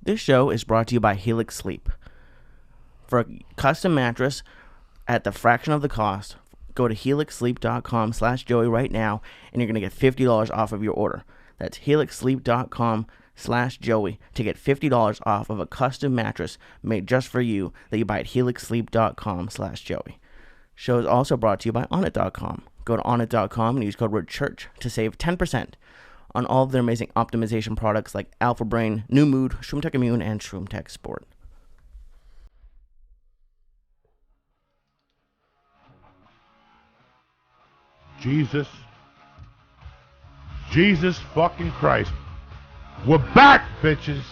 This show is brought to you by Helix Sleep. For a custom mattress at the fraction of the cost, go to helixsleep.com/Joey right now, and you're going to get $50 off of your order. That's helixsleep.com/Joey to get $50 off of a custom mattress made just for you that you buy at helixsleep.com/Joey. Show is also brought to you by Onnit.com. Go to Onnit.com and use code word CHURCH to save 10% on all of their amazing optimization products like Alpha Brain, New Mood, ShroomTech Immune, and ShroomTech Sport. Jesus fucking Christ. We're back, bitches,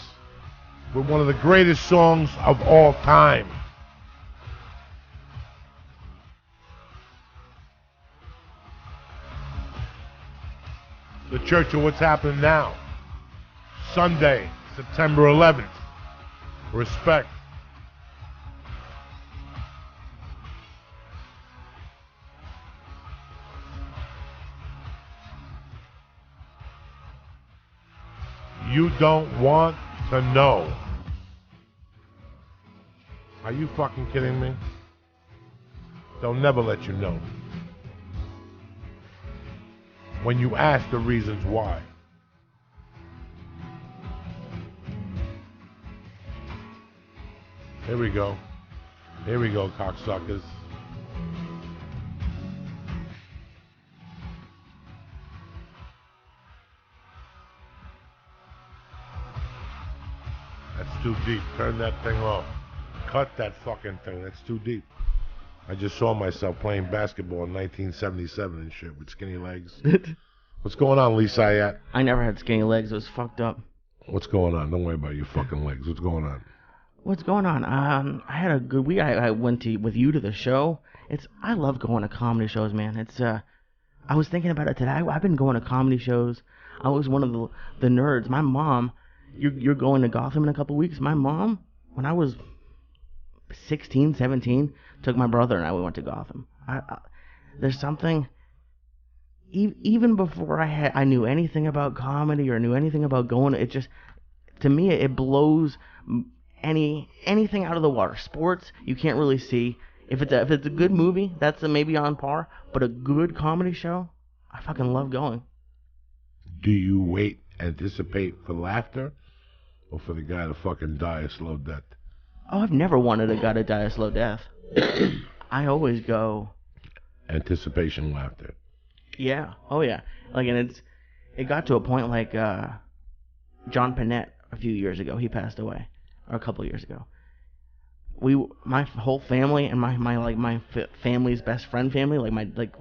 with one of the greatest songs of all time. The Church of What's Happening Now. Sunday, September 11th. Respect. You don't want to know. Are you fucking kidding me? They'll never let you know. When you ask the reasons why. Here we go. Here we go, cocksuckers. That's too deep. Turn that thing off. Cut that fucking thing. That's too deep. I just saw myself playing basketball in 1977 and shit with skinny legs. What's going on, Lee Syatt? I never had skinny legs. It was fucked up. What's going on? Don't worry about your fucking legs. What's going on? What's going on? I had a good week. I went with you to the show. I love going to comedy shows, man. I was thinking about it today. I've been going to comedy shows. I was one of the nerds. My mom, you're going to Gotham in a couple weeks. My mom, when I was 16, 17, took my brother and we went to Gotham. There's something, even before I knew anything about comedy or knew anything about going, it just, to me, it blows anything out of the water. Sports, you can't really see. If it's a good movie, that's maybe on par, but a good comedy show, I fucking love going. Do you anticipate for laughter or for the guy to fucking die a slow death? Oh, I've never wanted a guy to die a slow death. I always go anticipation laughter. Yeah. Oh yeah. And it got to a point like John Panette a few years ago. He passed away, or a couple years ago. My whole family and my family's best friend family,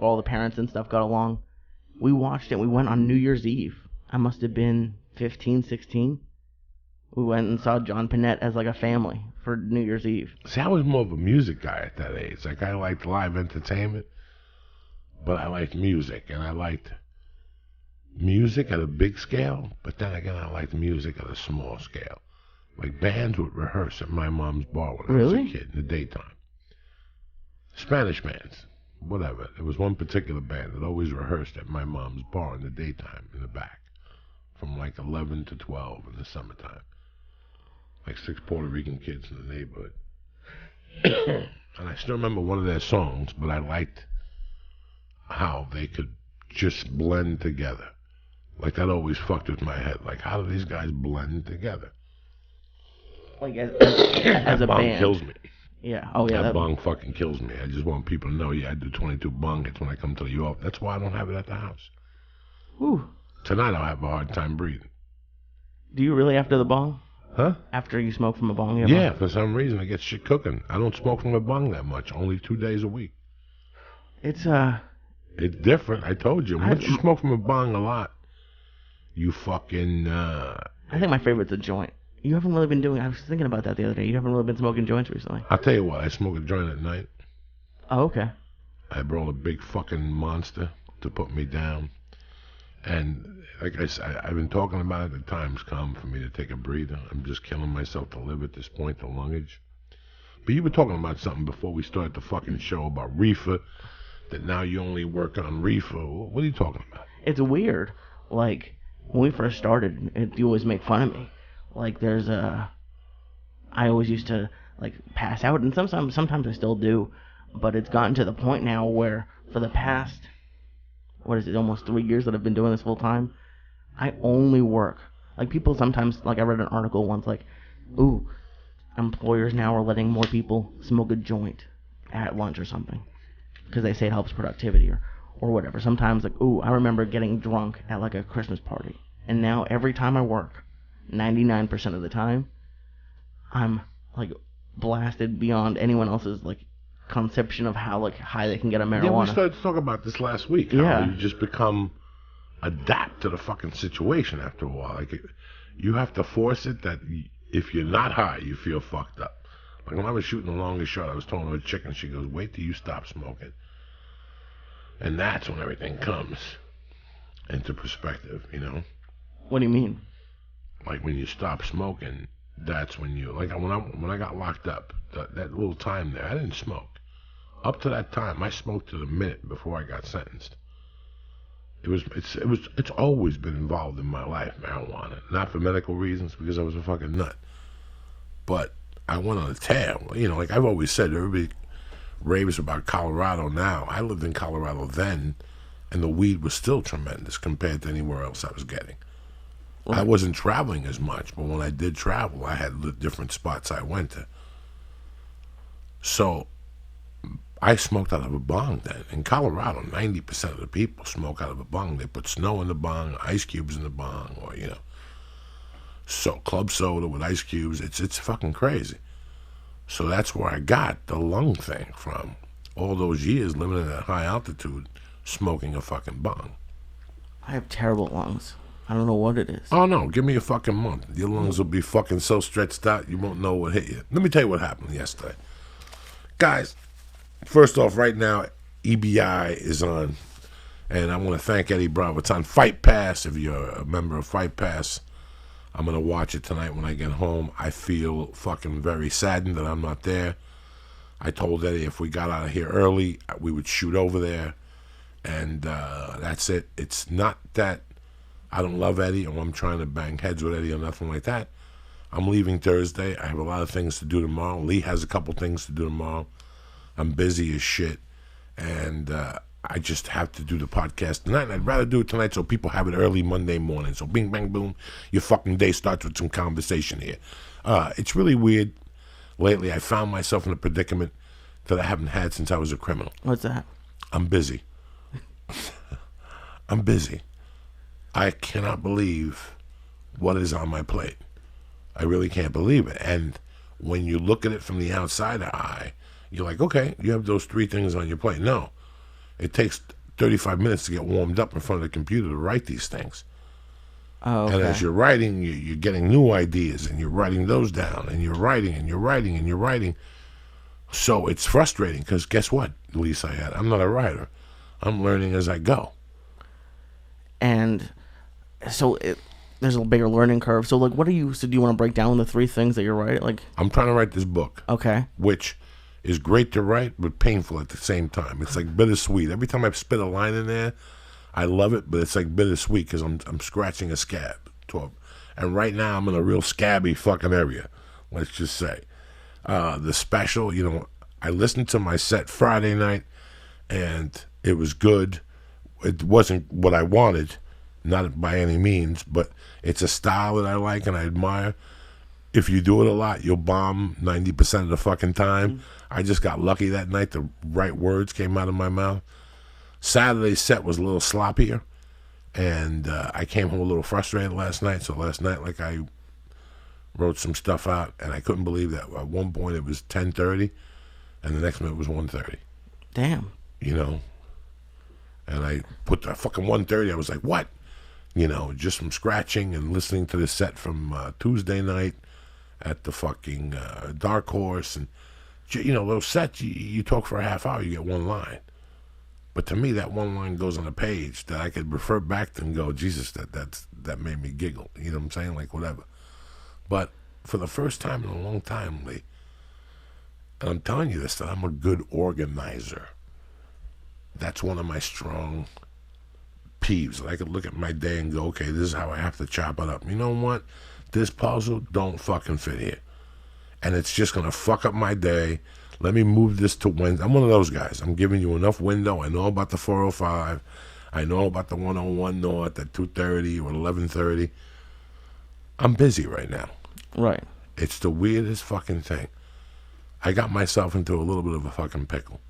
all the parents and stuff got along. We watched it. We went on New Year's Eve. I must have been 15, 16. We went and saw John Panette as a family for New Year's Eve. See, I was more of a music guy at that age. I liked live entertainment, but I liked music, and I liked music at a big scale, but then again, I liked music at a small scale. Bands would rehearse at my mom's bar when I was a kid in the daytime. Spanish bands, whatever. There was one particular band that always rehearsed at my mom's bar in the daytime, in the back, from 11 to 12 in the summertime. 6 Puerto Rican kids in the neighborhood. And I still remember one of their songs, but I liked how they could just blend together. That always fucked with my head. How do these guys blend together? As a bong band. Kills me. Yeah. Oh yeah. That bong fucking kills me. I just want people to know, I do 22 bong hits when I come to New York. That's why I don't have it at the house. Ooh. Tonight I'll have a hard time breathing. Do you really after the bong? Huh? After you smoke from a bong? Yeah, for some reason I get shit cooking. I don't smoke from a bong that much, only 2 days a week. It's different, I told you. Once you smoke from a bong a lot, you fucking... I think my favorite's a joint. You haven't really been doing... I was thinking about that the other day. You haven't really been smoking joints recently. I'll tell you what, I smoke a joint at night. Oh, okay. I roll a big fucking monster to put me down. And like I said, I've been talking about it. The time's come for me to take a breather. I'm just killing myself to live at this point, the lungage. But you were talking about something before we started the fucking show about reefer, that now you only work on reefer. What are you talking about? It's weird. When we first started, you always make fun of me. There's I always used to like pass out, and sometimes I still do, but it's gotten to the point now where for the past, what is it, almost 3 years that I've been doing this full time, I only work. Like people sometimes, like I read an article once, like, ooh, employers now are letting more people smoke a joint at lunch or something because they say it helps productivity or whatever. Sometimes like, ooh, I remember getting drunk at like a Christmas party, and now every time I work, 99% of the time, I'm like blasted beyond anyone else's like conception of how like high they can get on marijuana. Yeah, we started to talk about this last week. Yeah. How you just become adapt to the fucking situation after a while. Like you have to force it that if you're not high, you feel fucked up. Like when I was shooting the longest shot, I was talking to a chick and she goes, "Wait till you stop smoking," and that's when everything comes into perspective. You know. What do you mean? Like when you stop smoking, that's when you like when I got locked up. That little time there, I didn't smoke. Up to that time, I smoked to the minute before I got sentenced. It's always been involved in my life, marijuana. Not for medical reasons, because I was a fucking nut. But I went on a tear. You know, like I've always said, everybody raves about Colorado now. I lived in Colorado then, and the weed was still tremendous compared to anywhere else I was getting. Right. I wasn't traveling as much, but when I did travel, I had different spots I went to. So I smoked out of a bong then. In Colorado, 90% of the people smoke out of a bong. They put snow in the bong, ice cubes in the bong, or, you know, so club soda with ice cubes. It's fucking crazy. So that's where I got the lung thing from. All those years living at high altitude, smoking a fucking bong. I have terrible lungs. I don't know what it is. Oh, no. Give me a fucking month. Your lungs will be fucking so stretched out, you won't know what hit you. Let me tell you what happened yesterday. Guys, first off, right now, EBI is on, and I want to thank Eddie Bravo. It's on Fight Pass. If you're a member of Fight Pass, I'm going to watch it tonight when I get home. I feel fucking very saddened that I'm not there. I told Eddie if we got out of here early, we would shoot over there, and that's it. It's not that I don't love Eddie or I'm trying to bang heads with Eddie or nothing like that. I'm leaving Thursday. I have a lot of things to do tomorrow. Lee has a couple things to do tomorrow. I'm busy as shit, and I just have to do the podcast tonight, and I'd rather do it tonight so people have it early Monday morning. So bing, bang, boom, your fucking day starts with some conversation here. It's really weird. Lately, I found myself in a predicament that I haven't had since I was a criminal. What's that? I'm busy. I'm busy. I cannot believe what is on my plate. I really can't believe it. And when you look at it from the outside eye, you're like, okay, you have those 3 things on your plate. No. It takes 35 minutes to get warmed up in front of the computer to write these things. Oh, okay. And as you're writing, you're getting new ideas, and you're writing those down, and you're writing, and you're writing, and you're writing. So it's frustrating, because guess what, Lee Syatt? I'm not a writer. I'm learning as I go. And so there's a bigger learning curve. So, like, do you want to break down the 3 things that you're writing? Like, I'm trying to write this book. Okay. Which is great to write, but painful at the same time. It's like bittersweet. Every time I spit a line in there, I love it, but it's like bittersweet because I'm scratching a scab. And right now I'm in a real scabby fucking area, let's just say. The special, you know, I listened to my set Friday night, and it was good. It wasn't what I wanted, not by any means, but it's a style that I like and I admire. If you do it a lot, you'll bomb 90% of the fucking time. Mm-hmm. I just got lucky that night. The right words came out of my mouth. Saturday's set was a little sloppier, and I came home a little frustrated last night. So last night, like, I wrote some stuff out, and I couldn't believe that. At one point, it was 10:30, and the next minute was 1:30. Damn. You know? And I put the fucking 1:30. I was like, what? You know, just from scratching and listening to the set from Tuesday night at the fucking Dark Horse. And, you know, those sets, you talk for a half hour, you get one line. But to me, that one line goes on a page that I could refer back to and go, Jesus, that made me giggle. You know what I'm saying? Like, whatever. But for the first time in a long time, Lee, and I'm telling you this, that I'm a good organizer. That's one of my strong peeves. I could look at my day and go, okay, this is how I have to chop it up. You know what? This puzzle don't fucking fit here. and it's just going to fuck up my day. Let me move this to Wednesday. I'm one of those guys. I'm giving you enough window. I know about the 405. I know about the 101 North at 2:30 or 11:30. I'm busy right now. Right. It's the weirdest fucking thing. I got myself into a little bit of a fucking pickle.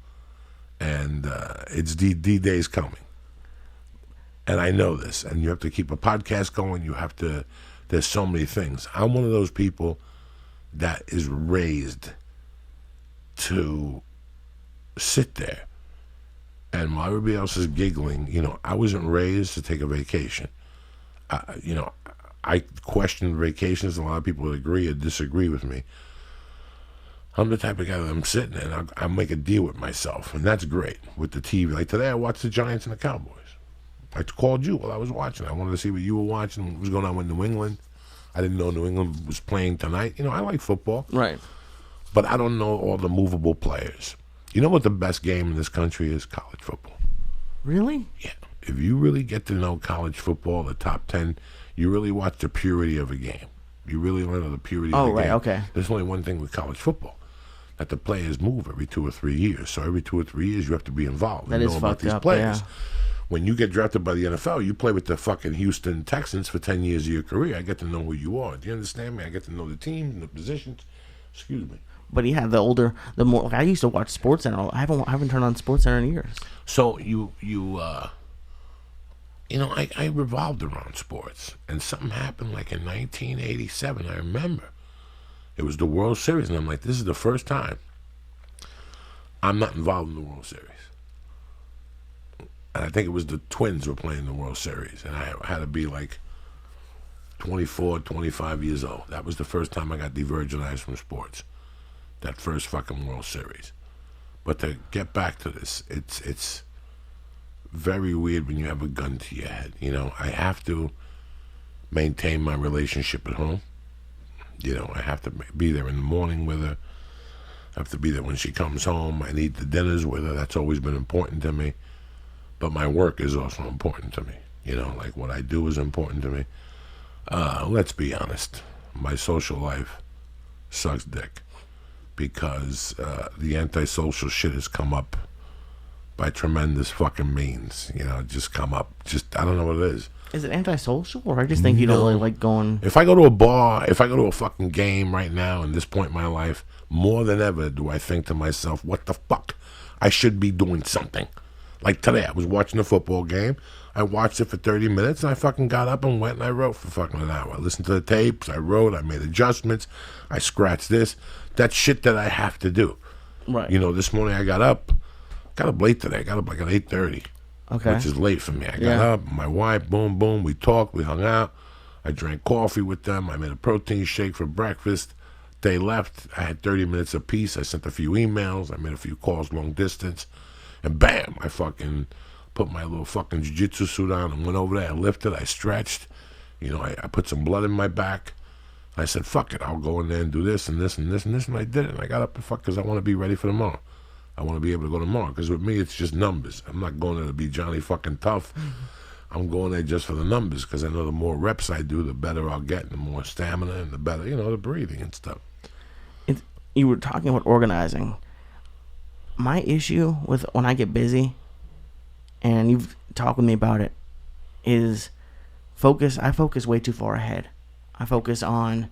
And it's D-Day's coming. And I know this. And you have to keep a podcast going. You have to, there's so many things. I'm one of those people that is raised to sit there. And while everybody else is giggling, you know, I wasn't raised to take a vacation. You know, I question vacations, and a lot of people would agree or disagree with me. I'm the type of guy that I'm sitting there, and I make a deal with myself, and that's great with the TV. Like today, I watched the Giants and the Cowboys. I called you while I was watching. I wanted to see what you were watching, what was going on with New England. I didn't know New England was playing tonight. You know, I like football. Right. But I don't know all the movable players. You know what the best game in this country is? College football. Really? Yeah. If you really get to know college football, the top 10, you really watch the purity of a game. You really learn the purity of the game. Oh, right, okay. There's only one thing with college football, that the players move every 2 or 3 years. So every 2 or 3 years, you have to be involved That and is know about fucked these up, players. yeah. When you get drafted by the NFL, you play with the fucking Houston Texans for 10 years of your career. I get to know who you are. Do you understand me? I get to know the team and the positions. Excuse me. But he had the more. Like, I used to watch Sports Center. I haven't turned on Sports Center in years. So you know, I revolved around sports, and something happened like in 1987. I remember it was the World Series, and I'm like, this is the first time I'm not involved in the World Series. And I think it was the Twins were playing the World Series, and I had to be like 24, 25 years old. That was the first time I got de-virginized from sports. That first fucking World Series. But to get back to this, it's very weird when you have a gun to your head. You know, I have to maintain my relationship at home. You know, I have to be there in the morning with her. I have to be there when she comes home. I need the dinners with her. That's always been important to me. But my work is also important to me. You know, like what I do is important to me. Let's be honest. My social life sucks dick. Because the antisocial shit has come up by tremendous fucking means. You know, just come up. Just, I don't know what it is. Is it antisocial, or I just think you don't really like going? If I go to a bar, if I go to a fucking game right now, in this point in my life, more than ever do I think to myself, what the fuck? I should be doing something. Like today, I was watching a football game. I watched it for 30 minutes, and I fucking got up and went and I wrote for fucking an hour. I listened to the tapes, I wrote, I made adjustments, I scratched this. That's shit that I have to do. Right. You know, this morning I got up late today. I got up like at 8:30. Okay. Which is late for me. I got up, my wife, boom, boom, we talked, we hung out. I drank coffee with them. I made a protein shake for breakfast. They left. I had 30 minutes apiece. I sent a few emails. I made a few calls long distance. And bam, I fucking put my little fucking jiu-jitsu suit on and went over there. I lifted, I stretched. You know, I put some blood in my back. I said, fuck it, I'll go in there and do this and this and this and this. And I did it. And I got up and fuck, because I want to be ready for tomorrow. I want to be able to go tomorrow. Because with me, it's just numbers. I'm not going there to be Johnny fucking tough. I'm going there just for the numbers, because I know the more reps I do, the better I'll get, and the more stamina, and the better, you know, the breathing and stuff. You were talking about organizing. My issue with when I get busy, and you've talked with me about it, is focus. I focus way too far ahead. I focus on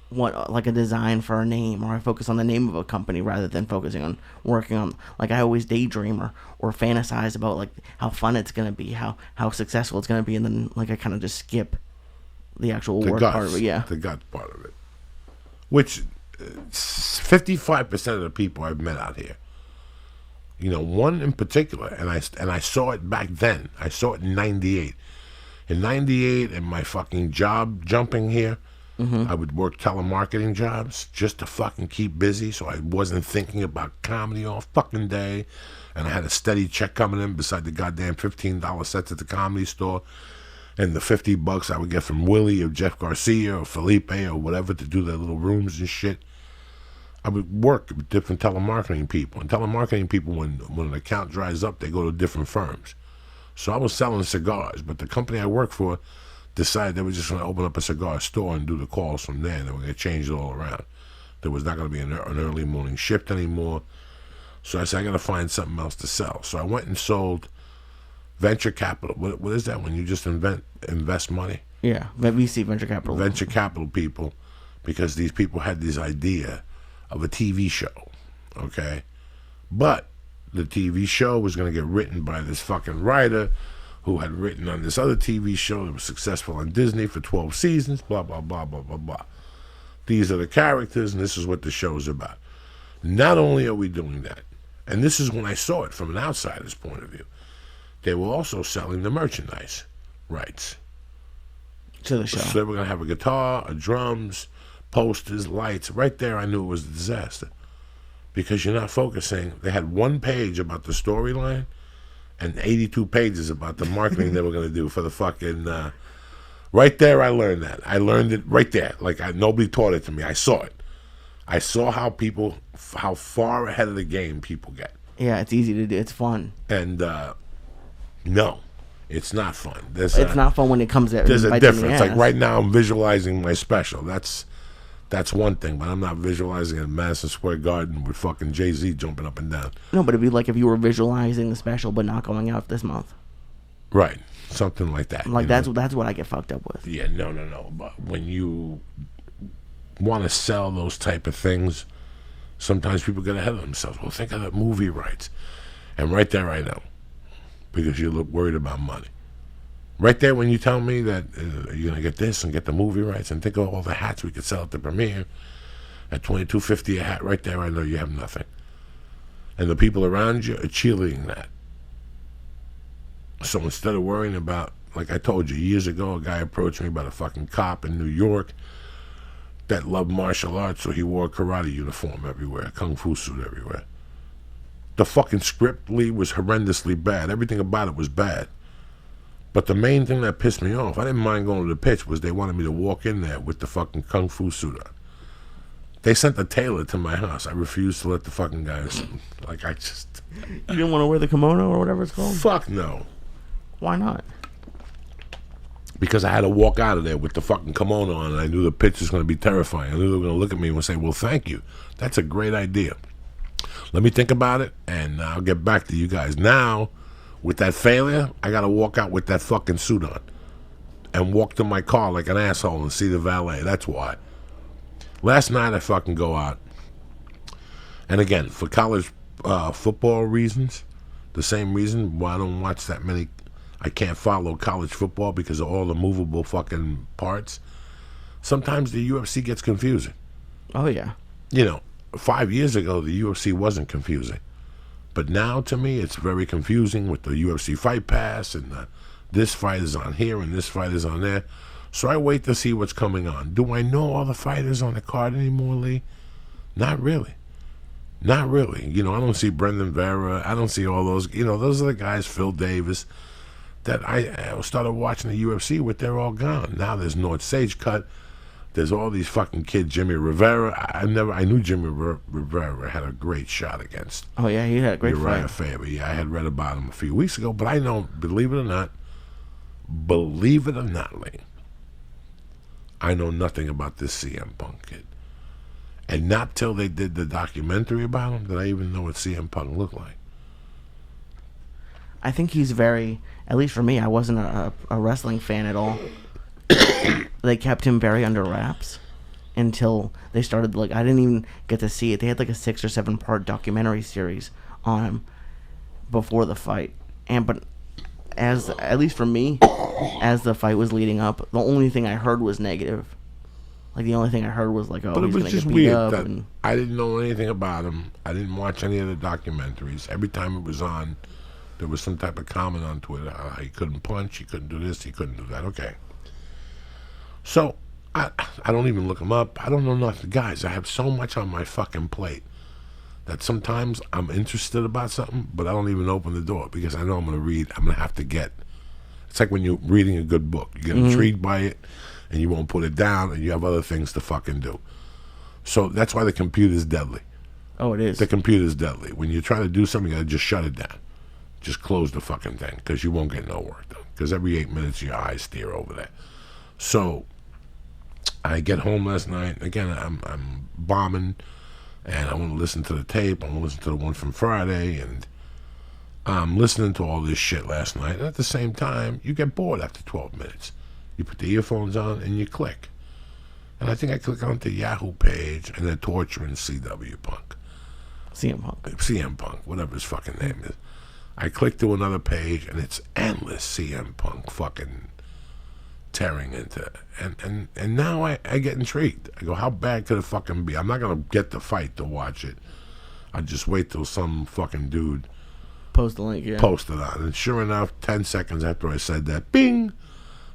what, like a design for a name, or I focus on the name of a company rather than focusing on working on, like, I always daydream or fantasize about like how fun it's going to be, how successful it's going to be, and then like I kind of just skip the actual work part of it. Yeah. The guts part of it. Which 55% of the people I've met out here, you know, one in particular, and I saw it back then. I saw it in 98. In 98, in my fucking job jumping here, I would work telemarketing jobs just to fucking keep busy, so I wasn't thinking about comedy all fucking day. And I had a steady check coming in beside the goddamn $15 sets at the Comedy Store, and the $50 I would get from Willie or Jeff Garcia or Felipe or whatever to do their little rooms and shit. I would work with different telemarketing people. And telemarketing people, when an account dries up, they go to different firms. So I was selling cigars, but the company I worked for decided they were just going to open up a cigar store and do the calls from there, and they were going to change it all around. There was not going to be an early morning shift anymore. So I said, I got to find something else to sell. So I went and sold venture capital. What is that when you just invest money? Yeah, VC, venture capital. Venture capital people, because these people had this idea of a TV show, okay? But the TV show was going to get written by this fucking writer who had written on this other TV show that was successful on Disney for 12 seasons, blah, blah, blah, blah, blah, blah. These are the characters, and this is what the show is about. Not only are we doing that, and this is when I saw it from an outsider's point of view, they were also selling the merchandise rights to the show. So they were going to have a guitar, a drums, posters, lights. Right there, I knew it was a disaster. Because you're not focusing. They had one page about the storyline and 82 pages about the marketing they were going to do for the fucking... right there, I learned that. I learned it right there. Like, nobody taught it to me. I saw it. I saw how far ahead of the game people get. Yeah, it's easy to do. It's fun. And, no, it's not fun. It's not fun when it comes out. There's a difference. Like right now, I'm visualizing my special. That's one thing, but I'm not visualizing it in Madison Square Garden with fucking Jay-Z jumping up and down. No, but it'd be like if you were visualizing the special but not going out this month. Right. Something like that. Like that's what I get fucked up with. Yeah, no. But when you want to sell those type of things, sometimes people get ahead of themselves. Well, think of the movie rights. And right there I know. Because you look worried about money. Right there when you tell me that you're going to get this and get the movie rights and think of all the hats we could sell at the premiere at $22.50 a hat, right there I know you have nothing. And the people around you are cheerleading that. So instead of worrying about, like I told you, years ago a guy approached me about a fucking cop in New York that loved martial arts, so he wore a karate uniform everywhere, a kung fu suit everywhere. The fucking script, Lee, was horrendously bad. Everything about it was bad. But the main thing that pissed me off, I didn't mind going to the pitch, was they wanted me to walk in there with the fucking kung fu suit on. They sent the tailor to my house. I refused to let the fucking guys. Like, I just... You didn't want to wear the kimono or whatever it's called? Fuck no. Why not? Because I had to walk out of there with the fucking kimono on, and I knew the pitch was going to be terrifying. I knew they were going to look at me and say, well, thank you. That's a great idea. Let me think about it, and I'll get back to you guys. Now, with that failure, I got to walk out with that fucking suit on and walk to my car like an asshole and see the valet. That's why. Last night, I fucking go out. And again, for college football reasons, the same reason why I don't watch that many. I can't follow college football because of all the movable fucking parts. Sometimes the UFC gets confusing. Oh, yeah. You know, 5 years ago, the UFC wasn't confusing. But now, to me, it's very confusing with the UFC Fight Pass and this fight is on here and this fight is on there. So I wait to see what's coming on. Do I know all the fighters on the card anymore, Lee? Not really. Not really. You know, I don't see Brendan Vera. I don't see all those. You know, those are the guys, Phil Davis, that I started watching the UFC with. They're all gone. Now there's North Sage Cut. There's all these fucking kids. Jimmy Rivera. I knew Jimmy Rivera had a great shot against. Oh yeah, he had a great Uriah fight. Faber. Yeah, I had read about him a few weeks ago, but I know, believe it or not, Lee, I know nothing about this CM Punk kid. And not till they did the documentary about him did I even know what CM Punk looked like. I think he's very, at least for me, I wasn't a wrestling fan at all. They kept him very under wraps until they started, like, I didn't even get to see it. They had like a 6 or 7 part documentary series on him before the fight. But at least for me, as the fight was leading up, the only thing I heard was negative. Like, the only thing I heard was like, oh, but he's it going was to just get beat weird up. that I didn't know anything about him. I didn't watch any of the documentaries. Every time it was on, there was some type of comment on Twitter. He couldn't punch, he couldn't do this, he couldn't do that. Okay. So, I don't even look him up. I don't know nothing. Guys, I have so much on my fucking plate that sometimes I'm interested about something, but I don't even open the door because I know I'm going to read. I'm going to have to get. It's like when you're reading a good book. You get intrigued by it, and you won't put it down, and you have other things to fucking do. So that's why the computer's deadly. Oh, it is. The computer's deadly. When you try to do something, you got to just shut it down. Just close the fucking thing because you won't get no work done. Because every 8 minutes, your eyes steer over there. So I get home last night. Again, I'm bombing, and I want to listen to the tape. I want to listen to the one from Friday, and I'm listening to all this shit last night. And at the same time, you get bored after 12 minutes. You put the earphones on and you click. And I think I click onto Yahoo page, and they're torturing CW Punk. CM Punk, whatever his fucking name is. I click to another page, and it's endless CM Punk fucking tearing into it. And now I get intrigued. I go, how bad could it fucking be? I'm not going to get the fight to watch it. I just wait till some fucking dude post the link, yeah. Post it on. And sure enough, 10 seconds after I said that, bing,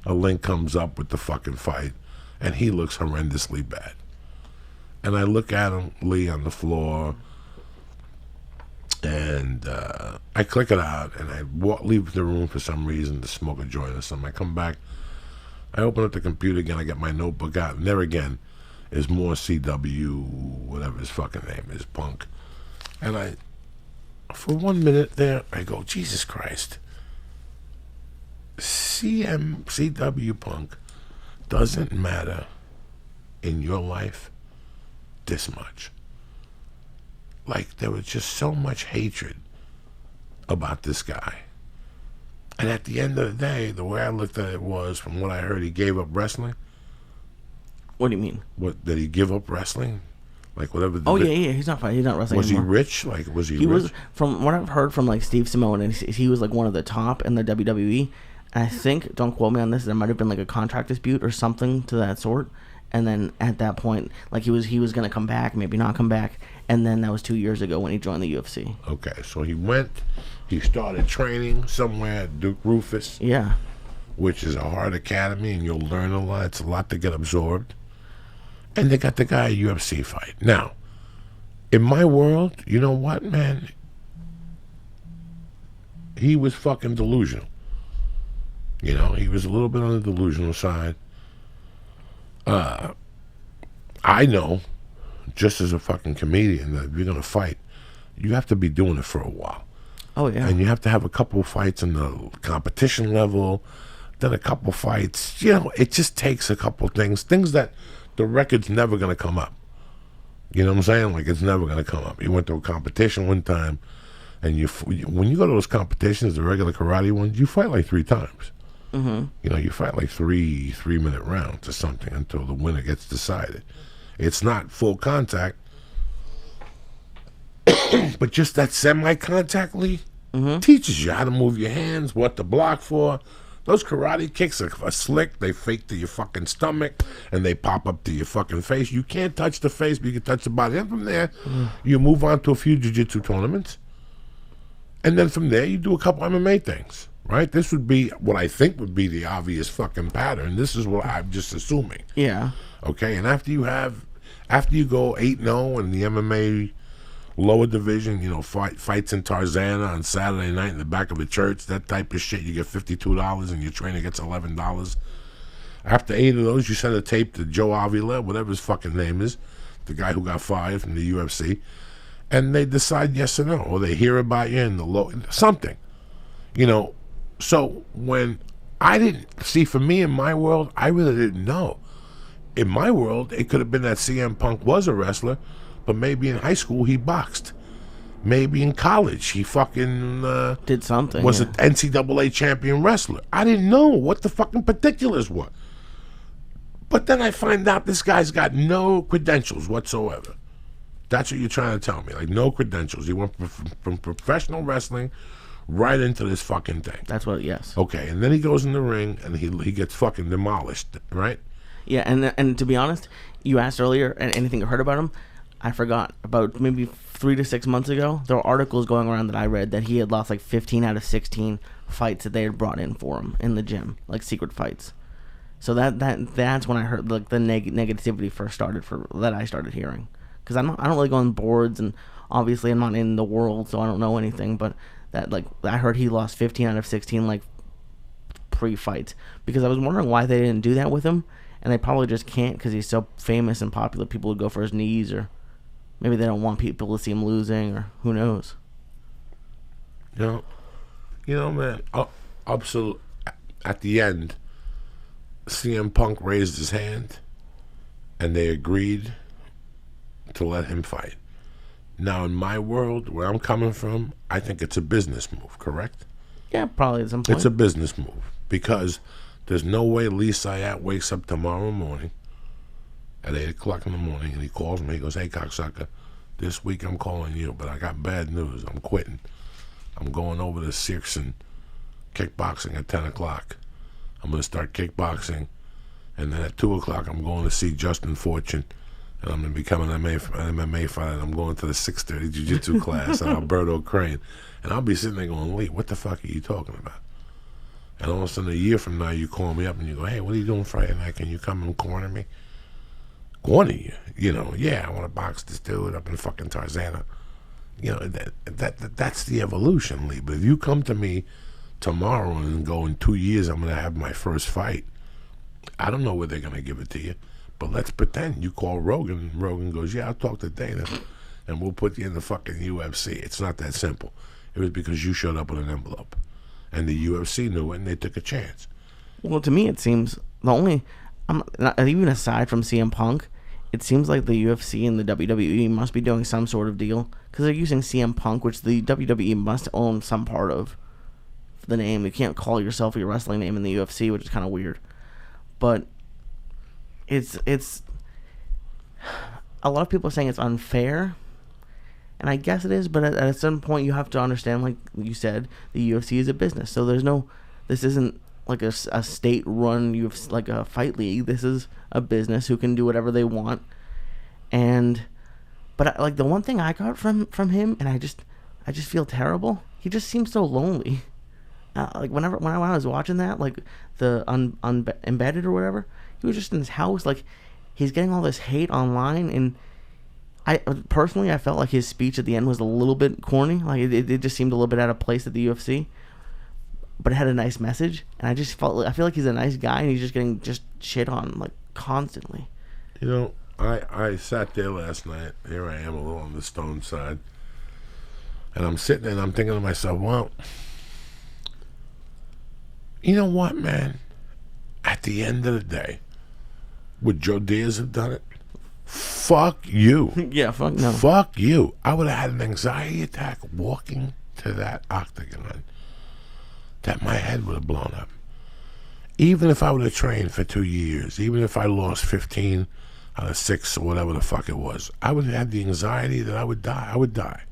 a link comes up with the fucking fight. And he looks horrendously bad. And I look at him, Lee, on the floor, and I click it out, and I leave the room for some reason to smoke a joint or something. I come back, I open up the computer again, I get my notebook out, and there again is more CW, whatever his fucking name is, Punk. And for 1 minute there, I go, Jesus Christ. CW Punk doesn't matter in your life this much. Like, there was just so much hatred about this guy. And at the end of the day, the way I looked at it was, from what I heard, he gave up wrestling. What do you mean? What, did he give up wrestling? Like, whatever. Yeah, he's not fighting. He's not wrestling Was anymore. he rich? Like, was he rich? Was, from what I've heard from, like, Steve Samoan, and he was, like, one of the top in the WWE. And I think, don't quote me on this, there might have been like a contract dispute or something to that sort. And then at that point, like he was going to come back, maybe not come back. And then that was 2 years ago when he joined the UFC. Okay, so he started training somewhere at Duke Rufus. Yeah. Which is a hard academy, and you'll learn a lot. It's a lot to get absorbed. And they got the guy a UFC fight. Now, in my world, you know what, man? He was fucking delusional. You know, he was a little bit on the delusional side. I know, just as a fucking comedian, that if you're going to fight, you have to be doing it for a while. Oh, yeah. And you have to have a couple of fights in the competition level, then a couple fights. You know, it just takes a couple things that the record's never going to come up. You know what I'm saying? Like, it's never going to come up. You went to a competition one time, and when you go to those competitions, the regular karate ones, you fight like 3 times. Mm-hmm. You know, you fight like 3-minute rounds or something until the winner gets decided. It's not full contact, but just that semi-contact, Lee, teaches you how to move your hands, what to block for. Those karate kicks are slick. They fake to your fucking stomach, and they pop up to your fucking face. You can't touch the face, but you can touch the body. And from there, you move on to a few jiu-jitsu tournaments. And then from there, you do a couple MMA things. Right? This would be what I think would be the obvious fucking pattern. This is what I'm just assuming. Yeah. Okay, and after you go 8-0 in the MMA lower division, you know, fights in Tarzana on Saturday night in the back of a church, that type of shit, you get $52 and your trainer gets $11. After 8 of those, you send a tape to Joe Avila, whatever his fucking name is, the guy who got fired from the UFC, and they decide yes or no, or they hear about you in the something. You know, so when I didn't see, for me in my world, I really didn't know. In my world, it could have been that CM Punk was a wrestler, but maybe in high school he boxed. Maybe in college he fucking did something. Was an NCAA champion wrestler. I didn't know what the fucking particulars were. But then I find out this guy's got no credentials whatsoever. That's what you're trying to tell me. Like, no credentials. He went from professional wrestling right into this fucking thing. That's what, yes. Okay, and then he goes in the ring and he gets fucking demolished, right? Yeah, and to be honest, you asked earlier, and anything you heard about him, I forgot. About maybe 3 to 6 months ago, there were articles going around that I read that he had lost like 15 out of 16 fights that they had brought in for him in the gym, like secret fights. So that's when I heard like the negativity first started that I started hearing, because I don't really go on boards, and obviously I'm not in the world, so I don't know anything, but that, like, I heard he lost 15 out of 16 like pre-fights, because I was wondering why they didn't do that with him, and they probably just can't because he's so famous and popular. People would go for his knees, or maybe they don't want people to see him losing, or who knows. You know, man, absolutely. At the end, CM Punk raised his hand, and they agreed to let him fight. Now, in my world, where I'm coming from, I think it's a business move, correct? Yeah, probably at some point. It's a business move because there's no way Lee Syatt wakes up tomorrow morning at 8 o'clock in the morning and he calls me. He goes, "Hey, cocksucker, this week I'm calling you, but I got bad news. I'm quitting. I'm going over to Six and kickboxing at 10 o'clock. I'm going to start kickboxing, and then at 2 o'clock I'm going to see Justin Fortune, and I'm going to become an MMA fighter, and I'm going to the 6:30 jiu-jitsu class at Alberto Crane." And I'll be sitting there going, "Lee, what the fuck are you talking about?" And all of a sudden, a year from now, you call me up and you go, "Hey, what are you doing Friday night? Can you come and corner me?" Corner you? You know, yeah, I want to box this dude up in fucking Tarzana. You know, that's the evolution, Lee. But if you come to me tomorrow and go, "In 2 years, I'm going to have my first fight," I don't know where they're going to give it to you. But let's pretend you call Rogan, and Rogan goes, "Yeah, I'll talk to Dana, and we'll put you in the fucking UFC." It's not that simple. It was because you showed up with an envelope. And the UFC knew it, and they took a chance. Well, to me, it seems even aside from CM Punk, it seems like the UFC and the WWE must be doing some sort of deal because they're using CM Punk, which the WWE must own some part of the name. You can't call yourself your wrestling name in the UFC, which is kind of weird. But it's a lot of people are saying it's unfair. And I guess it is, but at some point you have to understand, like you said, the UFC is a business. So this isn't like a state-run UFC, like a fight league. This is a business who can do whatever they want. But like the one thing I got from him, and I just feel terrible. He just seems so lonely. Like when I was watching that, like the Embedded or whatever, he was just in his house. Like he's getting all this hate online, and I felt like his speech at the end was a little bit corny. Like it just seemed a little bit out of place at the UFC, but it had a nice message. And I feel like he's a nice guy, and he's just getting shit on like constantly. You know, I sat there last night. Here I am, a little on the stone side, and I'm sitting there and I'm thinking to myself, well, you know what, man? At the end of the day, would Joe Diaz have done it? Fuck you. Yeah, fuck no. Fuck you. I would have had an anxiety attack walking to that octagon that my head would have blown up. Even if I would have trained for 2 years, even if I lost 15 out of 6 or whatever the fuck it was, I would have had the anxiety that I would die. I would die.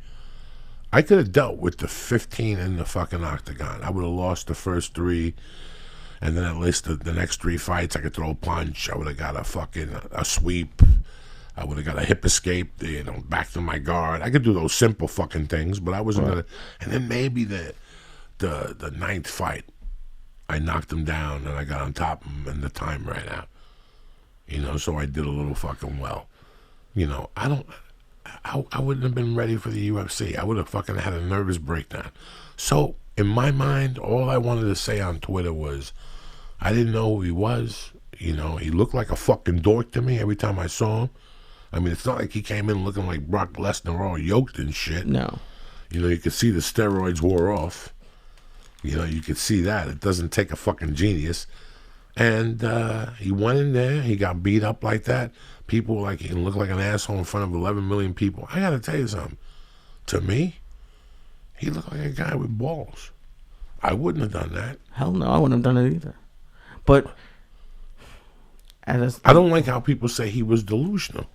I could have dealt with the 15 in the fucking octagon. I would have lost the first 3, and then at least the next 3 fights I could throw a punch. I would have got a sweep. I would have got a hip escape, back to my guard. I could do those simple fucking things, but I wasn't gonna. And then maybe the 9th fight, I knocked him down and I got on top of him and the time ran out. So I did a little fucking well. I wouldn't have been ready for the UFC. I would have fucking had a nervous breakdown. So in my mind, all I wanted to say on Twitter was, I didn't know who he was. He looked like a fucking dork to me every time I saw him. I mean, it's not like he came in looking like Brock Lesnar all yoked and shit. No. You could see the steroids wore off. You could see that. It doesn't take a fucking genius. And he went in there. He got beat up like that. People were like, he can look like an asshole in front of 11 million people. I got to tell you something. To me, he looked like a guy with balls. I wouldn't have done that. Hell no, I wouldn't have done it either. But I don't like how people say he was delusional.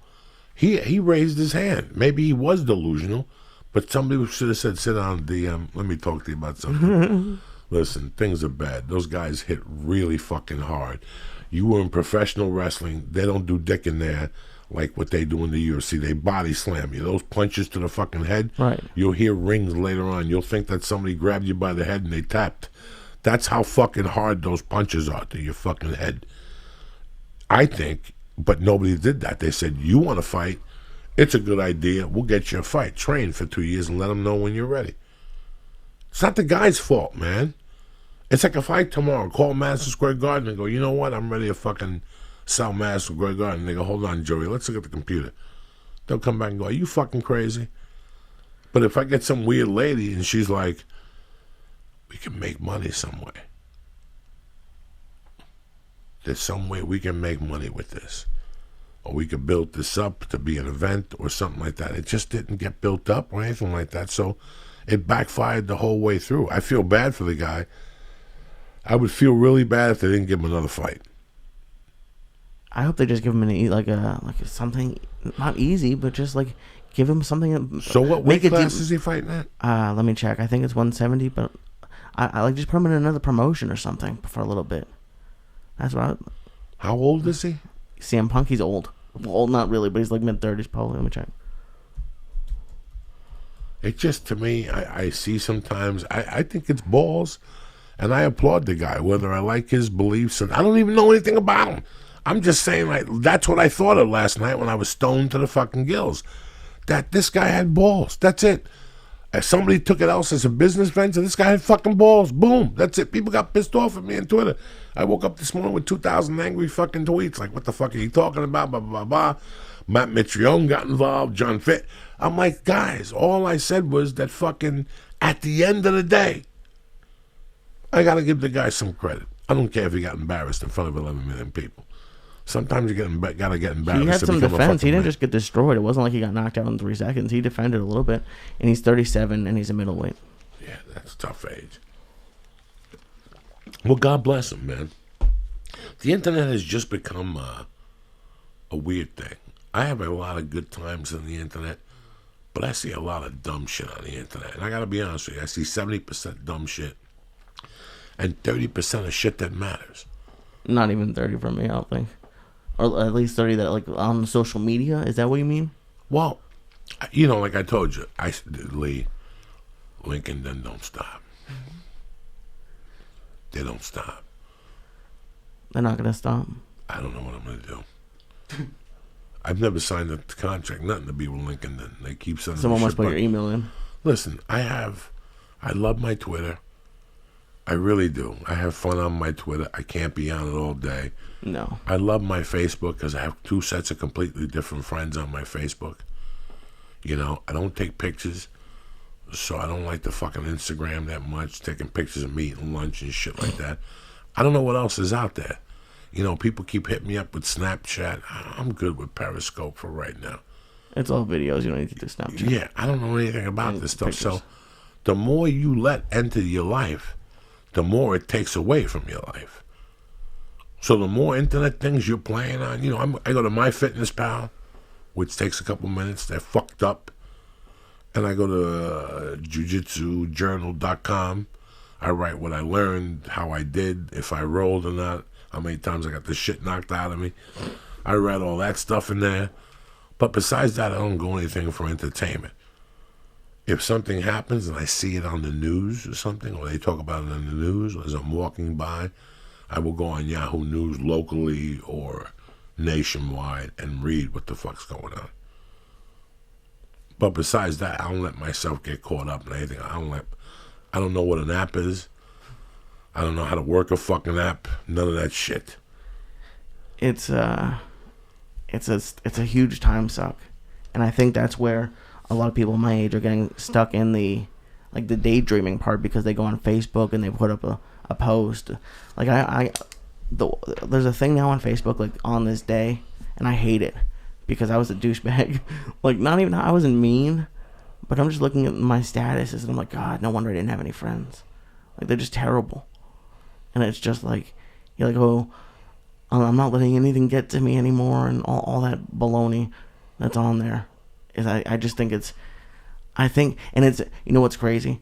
He raised his hand. Maybe he was delusional, but somebody should have said, "Sit down, DM. Let me talk to you about something." Listen, things are bad. Those guys hit really fucking hard. You were in professional wrestling. They don't do dick in there like what they do in the UFC. They body slam you. Those punches to the fucking head, right. You'll hear rings later on. You'll think that somebody grabbed you by the head and they tapped. That's how fucking hard those punches are to your fucking head. I think, but nobody did that. They said, "You want to fight? It's a good idea. We'll get you a fight. Train for 2 years and let them know when you're ready." It's not the guy's fault, man. It's like a fight tomorrow. Call Madison Square Garden and go, "You know what? I'm ready to fucking sell Madison Square Garden." They go, "Hold on, Joey. Let's look at the computer." They'll come back and go, "Are you fucking crazy?" But if I get some weird lady and she's like, "We can make money some way. There's some way we can make money with this. or we could build this up to be an event or something like that. It just didn't get built up or anything like that. So it backfired the whole way through. I feel bad for the guy. I would feel really bad if they didn't give him another fight. I hope they just give him something, not easy, but just like give him something. So what weight class is he fighting at? Let me check. I think it's 170, but I like just put him in another promotion or something for a little bit. That's what. How old is he? CM Punk, he's old. Well, not really, but he's like mid-30s probably. Let me check. It just, to me, I see sometimes, I think it's balls, and I applaud the guy, whether I like his beliefs, and I don't even know anything about him. I'm just saying, like, that's what I thought of last night when I was stoned to the fucking gills. That this guy had balls. That's it. If somebody took it else as a business venture, this guy had fucking balls. Boom. That's it. People got pissed off at me on Twitter. I woke up this morning with 2,000 angry fucking tweets. Like, what the fuck are you talking about? Blah, blah, blah, blah. Matt Mitrione got involved. John Fitt. I'm like, guys, all I said was that fucking at the end of the day, I got to give the guy some credit. I don't care if he got embarrassed in front of 11 million people. Sometimes you got to get embarrassed. He had some defense. He didn't man. just get destroyed. It wasn't like he got knocked out in 3 seconds. He defended a little bit, and he's 37, and he's a middleweight. Yeah, that's a tough age. Well, God bless him, man. The internet has just become a weird thing. I have a lot of good times on the internet, but I see a lot of dumb shit on the internet. And I got to be honest with you, I see 70% dumb shit and 30% of shit that matters. Not even 30 for me, I don't think. Or at least 30 that, like, on social media? Is that what you mean? Well, you know, like I told you, Lee, Lincoln then don't stop. They don't stop. They're not going to stop. I don't know what I'm going to do. I've never signed a contract, nothing to be with Lincoln then. They keep sending Someone me must shit, put your email in. Listen, I love my Twitter. I really do. I have fun on my Twitter. I can't be on it all day. No. I love my Facebook because I have 2 sets of completely different friends on my Facebook. You know, I don't take pictures, so I don't like the fucking Instagram that much, taking pictures of me eating lunch and shit like that. I don't know what else is out there. You know, people keep hitting me up with Snapchat. I'm good with Periscope for right now. It's all videos. You don't need to do Snapchat. Yeah, I don't know anything about this stuff. So the more you let enter your life, the more it takes away from your life. So the more internet things you're playing on, you know, I go to MyFitnessPal, which takes a couple minutes. They're fucked up. And I go to jujitsujournal.com. I write what I learned, how I did, if I rolled or not, how many times I got the shit knocked out of me. I read all that stuff in there. But besides that, I don't go anything for entertainment. If something happens and I see it on the news or something, or they talk about it on the news, or as I'm walking by, I will go on Yahoo News locally or nationwide and read what the fuck's going on. But besides that, I don't let myself get caught up in anything. I don't know what an app is. I don't know how to work a fucking app. None of that shit. It's a huge time suck, and I think that's where a lot of people my age are getting stuck in the daydreaming part, because they go on Facebook and they put up a post. Like there's a thing now on Facebook, like, on this day, and I hate it because I was a douchebag. Like, not even, I wasn't mean, but I'm just looking at my statuses and I'm like, God, no wonder I didn't have any friends. Like, they're just terrible. And it's just like, you're like, oh, I'm not letting anything get to me anymore, and all that baloney that's on there. I just think it's, and it's, you know what's crazy?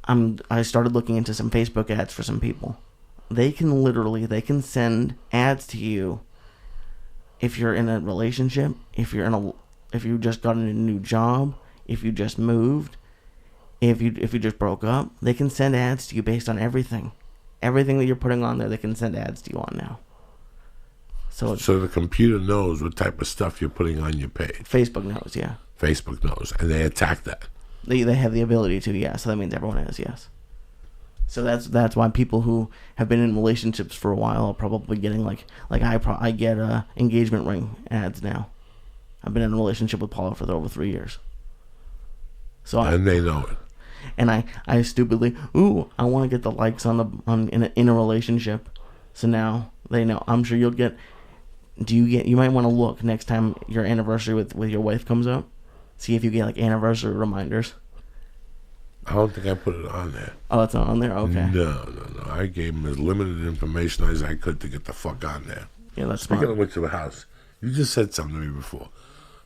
I started looking into some Facebook ads for some people. They can send ads to you if you're in a relationship, if you just got a new job, if you just moved, if you just broke up. They can send ads to you based on everything that you're putting on there. They can send ads to you on now. So the computer knows what type of stuff you're putting on your page. Facebook knows, yeah. Facebook knows, and they attack that. They have the ability to, yeah. So that means everyone is, yes. So that's why people who have been in relationships for a while are probably getting like I get engagement ring ads now. I've been in a relationship with Paula for over 3 years. And they know it. And I stupidly, I want to get the likes in a relationship. So now they know. I'm sure you'll get You might want to look next time your anniversary with your wife comes up. See if you get like anniversary reminders. I don't think I put it on there. Oh, it's not on there? Okay. No. I gave him as limited information as I could to get the fuck on there. Yeah, that's Speaking smart. of which, of the house, you just said something to me before.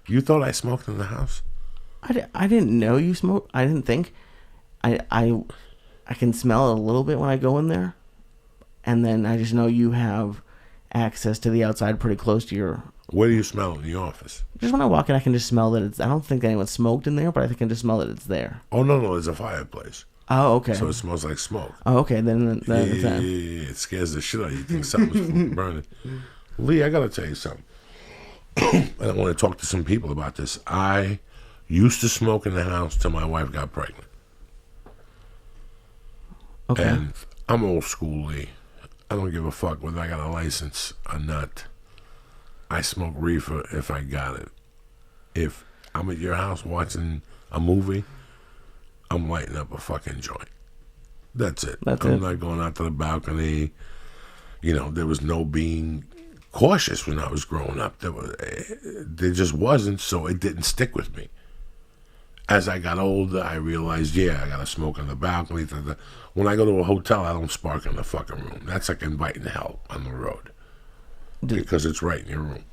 You thought I smoked in the house? I didn't know you smoked. I didn't think. I can smell it a little bit when I go in there. And then I just know you have access to the outside pretty close to your... Where do you smell it in the office? Just when I walk in, I can just smell that it's... I don't think anyone smoked in there, but I can just smell that it's there. Oh, no, there's a fireplace. Oh, okay. So it smells like smoke. Oh, okay, then... Yeah, it scares the shit out of you. You think something's fucking burning. Lee, I gotta tell you something. I want to talk to some people about this. I used to smoke in the house till my wife got pregnant. Okay. And I'm old school, Lee. I don't give a fuck whether I got a license or not. I smoke reefer if I got it. If I'm at your house watching a movie, I'm lighting up a fucking joint. That's it. I'm not going out to the balcony. You know, there was no being cautious when I was growing up. There just wasn't, so it didn't stick with me. As I got older, I realized, I gotta smoke on the balcony. When I go to a hotel, I don't spark in the fucking room. That's like inviting hell on the road. Because it's right in your room.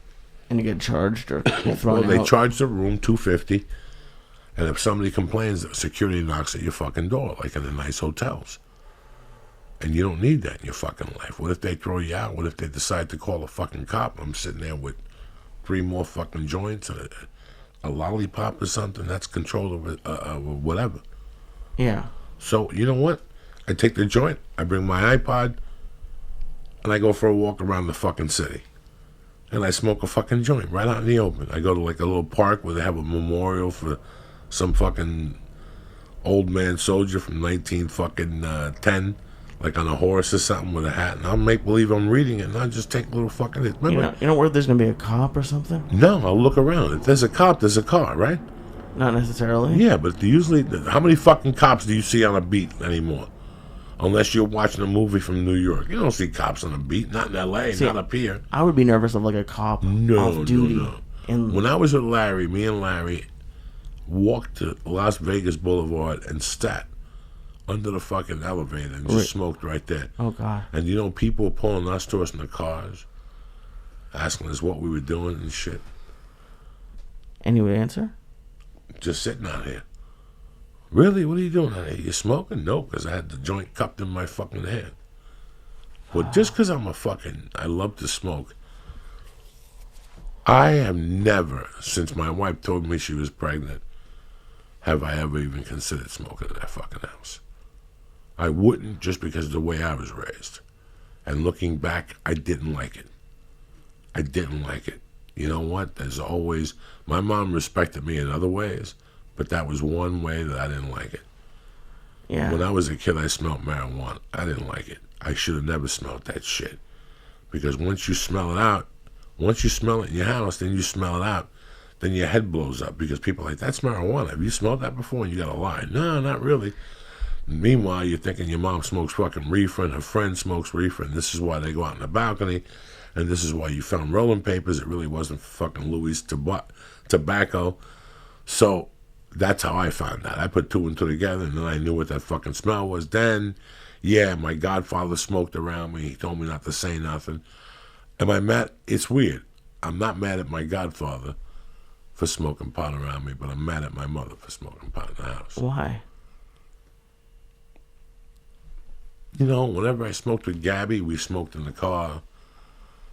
And you get charged or thrown out? Well, they charge the room $250, and if somebody complains, security knocks at your fucking door, like in the nice hotels. And you don't need that in your fucking life. What if they throw you out? What if they decide to call a fucking cop? I'm sitting there with 3 more fucking joints and a lollipop or something. That's control of whatever. Yeah. So, you know what? I take the joint, I bring my iPod, and I go for a walk around the fucking city. And I smoke a fucking joint right out in the open. I go to like a little park where they have a memorial for some fucking old man soldier from 1910, like on a horse or something with a hat. And I'll make believe I'm reading it, and I'll just take a little fucking... You know where there's going to be a cop or something? No, I'll look around. If there's a cop, there's a car, right? Not necessarily. Yeah, but usually... How many fucking cops do you see on a beat anymore? Unless you're watching a movie from New York. You don't see cops on a beat. Not in L.A., not up here. I would be nervous of like a cop off duty. No. When I was with Larry, me and Larry walked to Las Vegas Boulevard and sat under the fucking elevator and just smoked right there. Oh, God. And you know, people were pulling us to us in the cars, asking us what we were doing and shit. And you would answer? Just sitting out here. Really? What are you doing out here? You smoking? No, because I had the joint cupped in my fucking hand. But just because I love to smoke, I have never, since my wife told me she was pregnant, have I ever even considered smoking in that fucking house. I wouldn't, just because of the way I was raised. And looking back, I didn't like it. I didn't like it. You know what? There's always... My mom respected me in other ways, but that was one way that I didn't like it. Yeah. When I was a kid, I smelled marijuana. I didn't like it. I should have never smelled that shit. Because once you smell it out, once you smell it in your house, then you smell it out, then your head blows up because people are like, that's marijuana. Have you smelled that before? And you got to lie. No, not really. Meanwhile, you're thinking your mom smokes fucking reefer and her friend smokes reefer, and this is why they go out on the balcony, and this is why you found rolling papers. It really wasn't fucking Louis tobacco. So that's how I found out. I put 2 and 2 together, and then I knew what that fucking smell was. Then, my godfather smoked around me. He told me not to say nothing. Am I mad? It's weird. I'm not mad at my godfather for smoking pot around me, but I'm mad at my mother for smoking pot in the house. Why? You know, whenever I smoked with Gabby, we smoked in the car,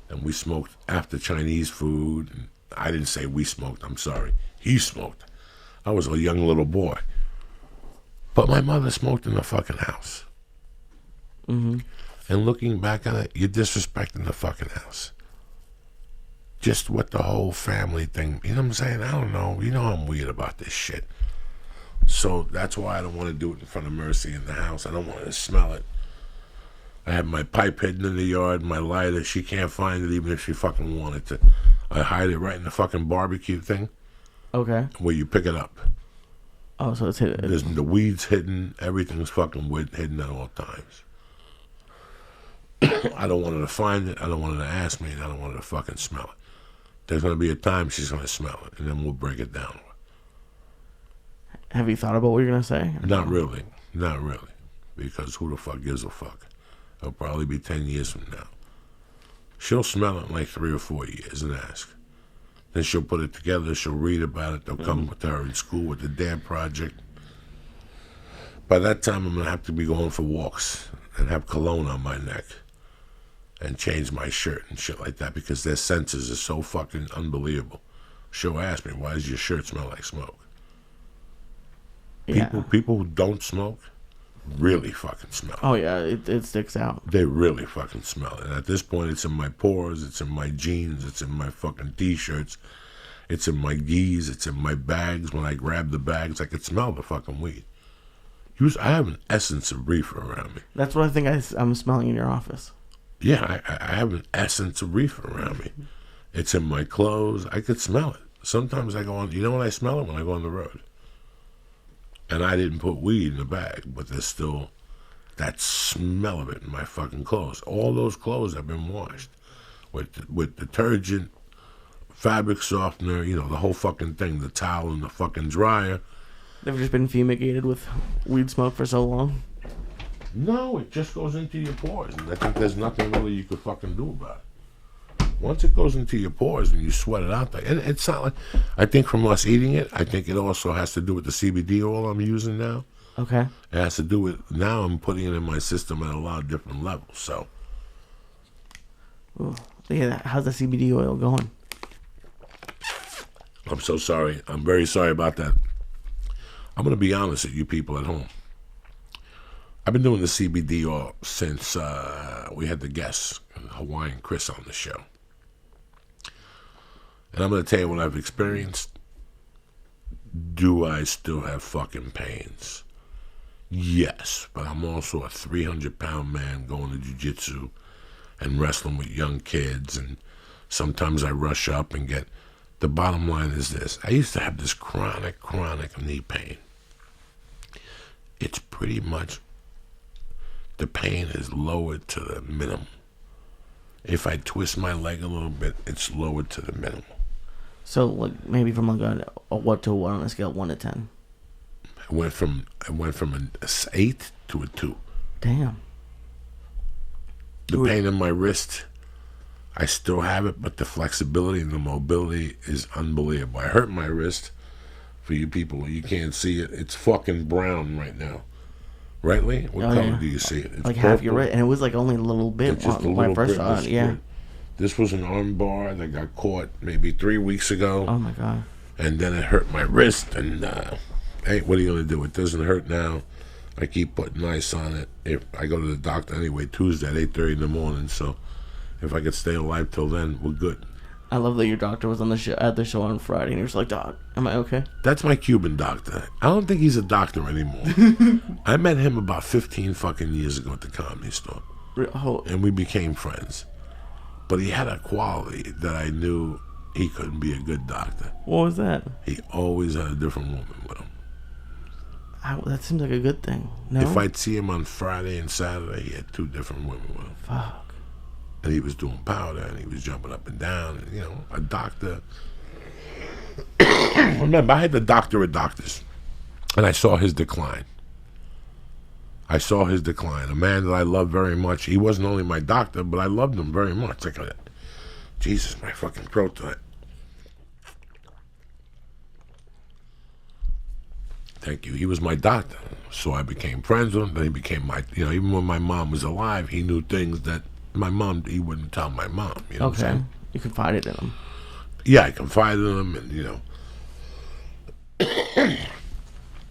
and we smoked after Chinese food. And I didn't say we smoked, I'm sorry. He smoked. I was a young little boy. But my mother smoked in the fucking house. Mm-hmm. And looking back on it, you're disrespecting the fucking house. Just what the whole family thing, you know what I'm saying? I don't know. You know I'm weird about this shit. So that's why I don't want to do it in front of Mercy in the house. I don't want her to smell it. I have my pipe hidden in the yard, my lighter. She can't find it even if she fucking wanted to. I hide it right in the fucking barbecue thing. Okay. Where you pick it up. Oh, so it's hidden. There's the weeds hidden. Everything's fucking hidden at all times. I don't want her to find it. I don't want her to ask me. And I don't want her to fucking smell it. There's going to be a time she's going to smell it, and then we'll break it down. Have you thought about what you're going to say? Not really. Not really. Because who the fuck gives a fuck? It'll probably be 10 years from now. She'll smell it in like 3 or 4 years and ask. Then she'll put it together. She'll read about it. They'll come with her in school with the damn project. By that time, I'm going to have to be going for walks and have cologne on my neck and change my shirt and shit like that because their senses are so fucking unbelievable. She'll ask me, why does your shirt smell like smoke? Yeah. People who don't smoke really fucking smell it. Oh, yeah, it sticks out. They really fucking smell it. And at this point, it's in my pores, it's in my jeans, it's in my fucking T-shirts, it's in my geese, it's in my bags. When I grab the bags, I could smell the fucking weed. I have an essence of reefer around me. That's what I think I'm smelling in your office. Yeah, I have an essence of reefer around me. It's in my clothes. I could smell it. Sometimes I go on, you know when I smell it? When I go on the road. And I didn't put weed in the bag, but there's still that smell of it in my fucking clothes. All those clothes have been washed with detergent, fabric softener, you know, the whole fucking thing, the towel and the fucking dryer. They've just been fumigated with weed smoke for so long. No, it just goes into your pores, and I think there's nothing really you could fucking do about it. Once it goes into your pores and you sweat it out, and it's not like, I think from us eating it, I think it also has to do with the CBD oil I'm using now. Okay. It has to do with, now I'm putting it in my system at a lot of different levels, so. Ooh, yeah, how's the CBD oil going? I'm so sorry. I'm very sorry about that. I'm going to be honest with you people at home. I've been doing the CBD oil since we had the guest, Hawaiian Chris, on the show. And I'm going to tell you what I've experienced. Do I still have fucking pains? Yes, but I'm also a 300-pound man going to jiu-jitsu and wrestling with young kids, and sometimes I rush up and get... The bottom line is this. I used to have this chronic knee pain. It's pretty much... The pain is lowered to the minimum. If I twist my leg a little bit, it's lowered to the minimum. So, like, maybe from like a what to a what on a scale of 1 to 10? I went from an 8 to a 2. Damn. The pain in my wrist, I still have it, but the flexibility and the mobility is unbelievable. I hurt my wrist. For you people, you can't see it. It's fucking brown right now. Right, Lee? What color do you see it? It's like purple. half your wrist, and it was like only a little bit It's just a when I little first bit. saw it. Yeah. This was an arm bar that got caught maybe 3 weeks ago. Oh my god. And then it hurt my wrist, and hey, what are you gonna do? It doesn't hurt now. I keep putting ice on it. If I go to the doctor anyway Tuesday at 8:30 in the morning, so if I could stay alive till then, we're good. I love that your doctor was on the show at the show on Friday, and he was like, "Doc, am I okay?" That's my Cuban doctor. I don't think he's a doctor anymore. I met him about 15 fucking years ago at the Comedy Store, and we became friends. But he had a quality that I knew he couldn't be a good doctor. What was that? He always had a different woman with him. That seems like a good thing. No? If I'd see him on Friday and Saturday, he had 2 different women with him. Fuck. And he was doing powder, and he was jumping up and down, and, you know, a doctor. Remember, I had the doctor of doctors, and I saw his decline. A man that I loved very much. He wasn't only my doctor, but I loved him very much. Like, Jesus, my fucking throat tonight. Thank you. He was my doctor. So I became friends with him. Then he became my, you know, even when my mom was alive, he knew things that my mom, he wouldn't tell my mom. You know what I'm saying? You confided in him. Yeah, I confided in him, and, you know.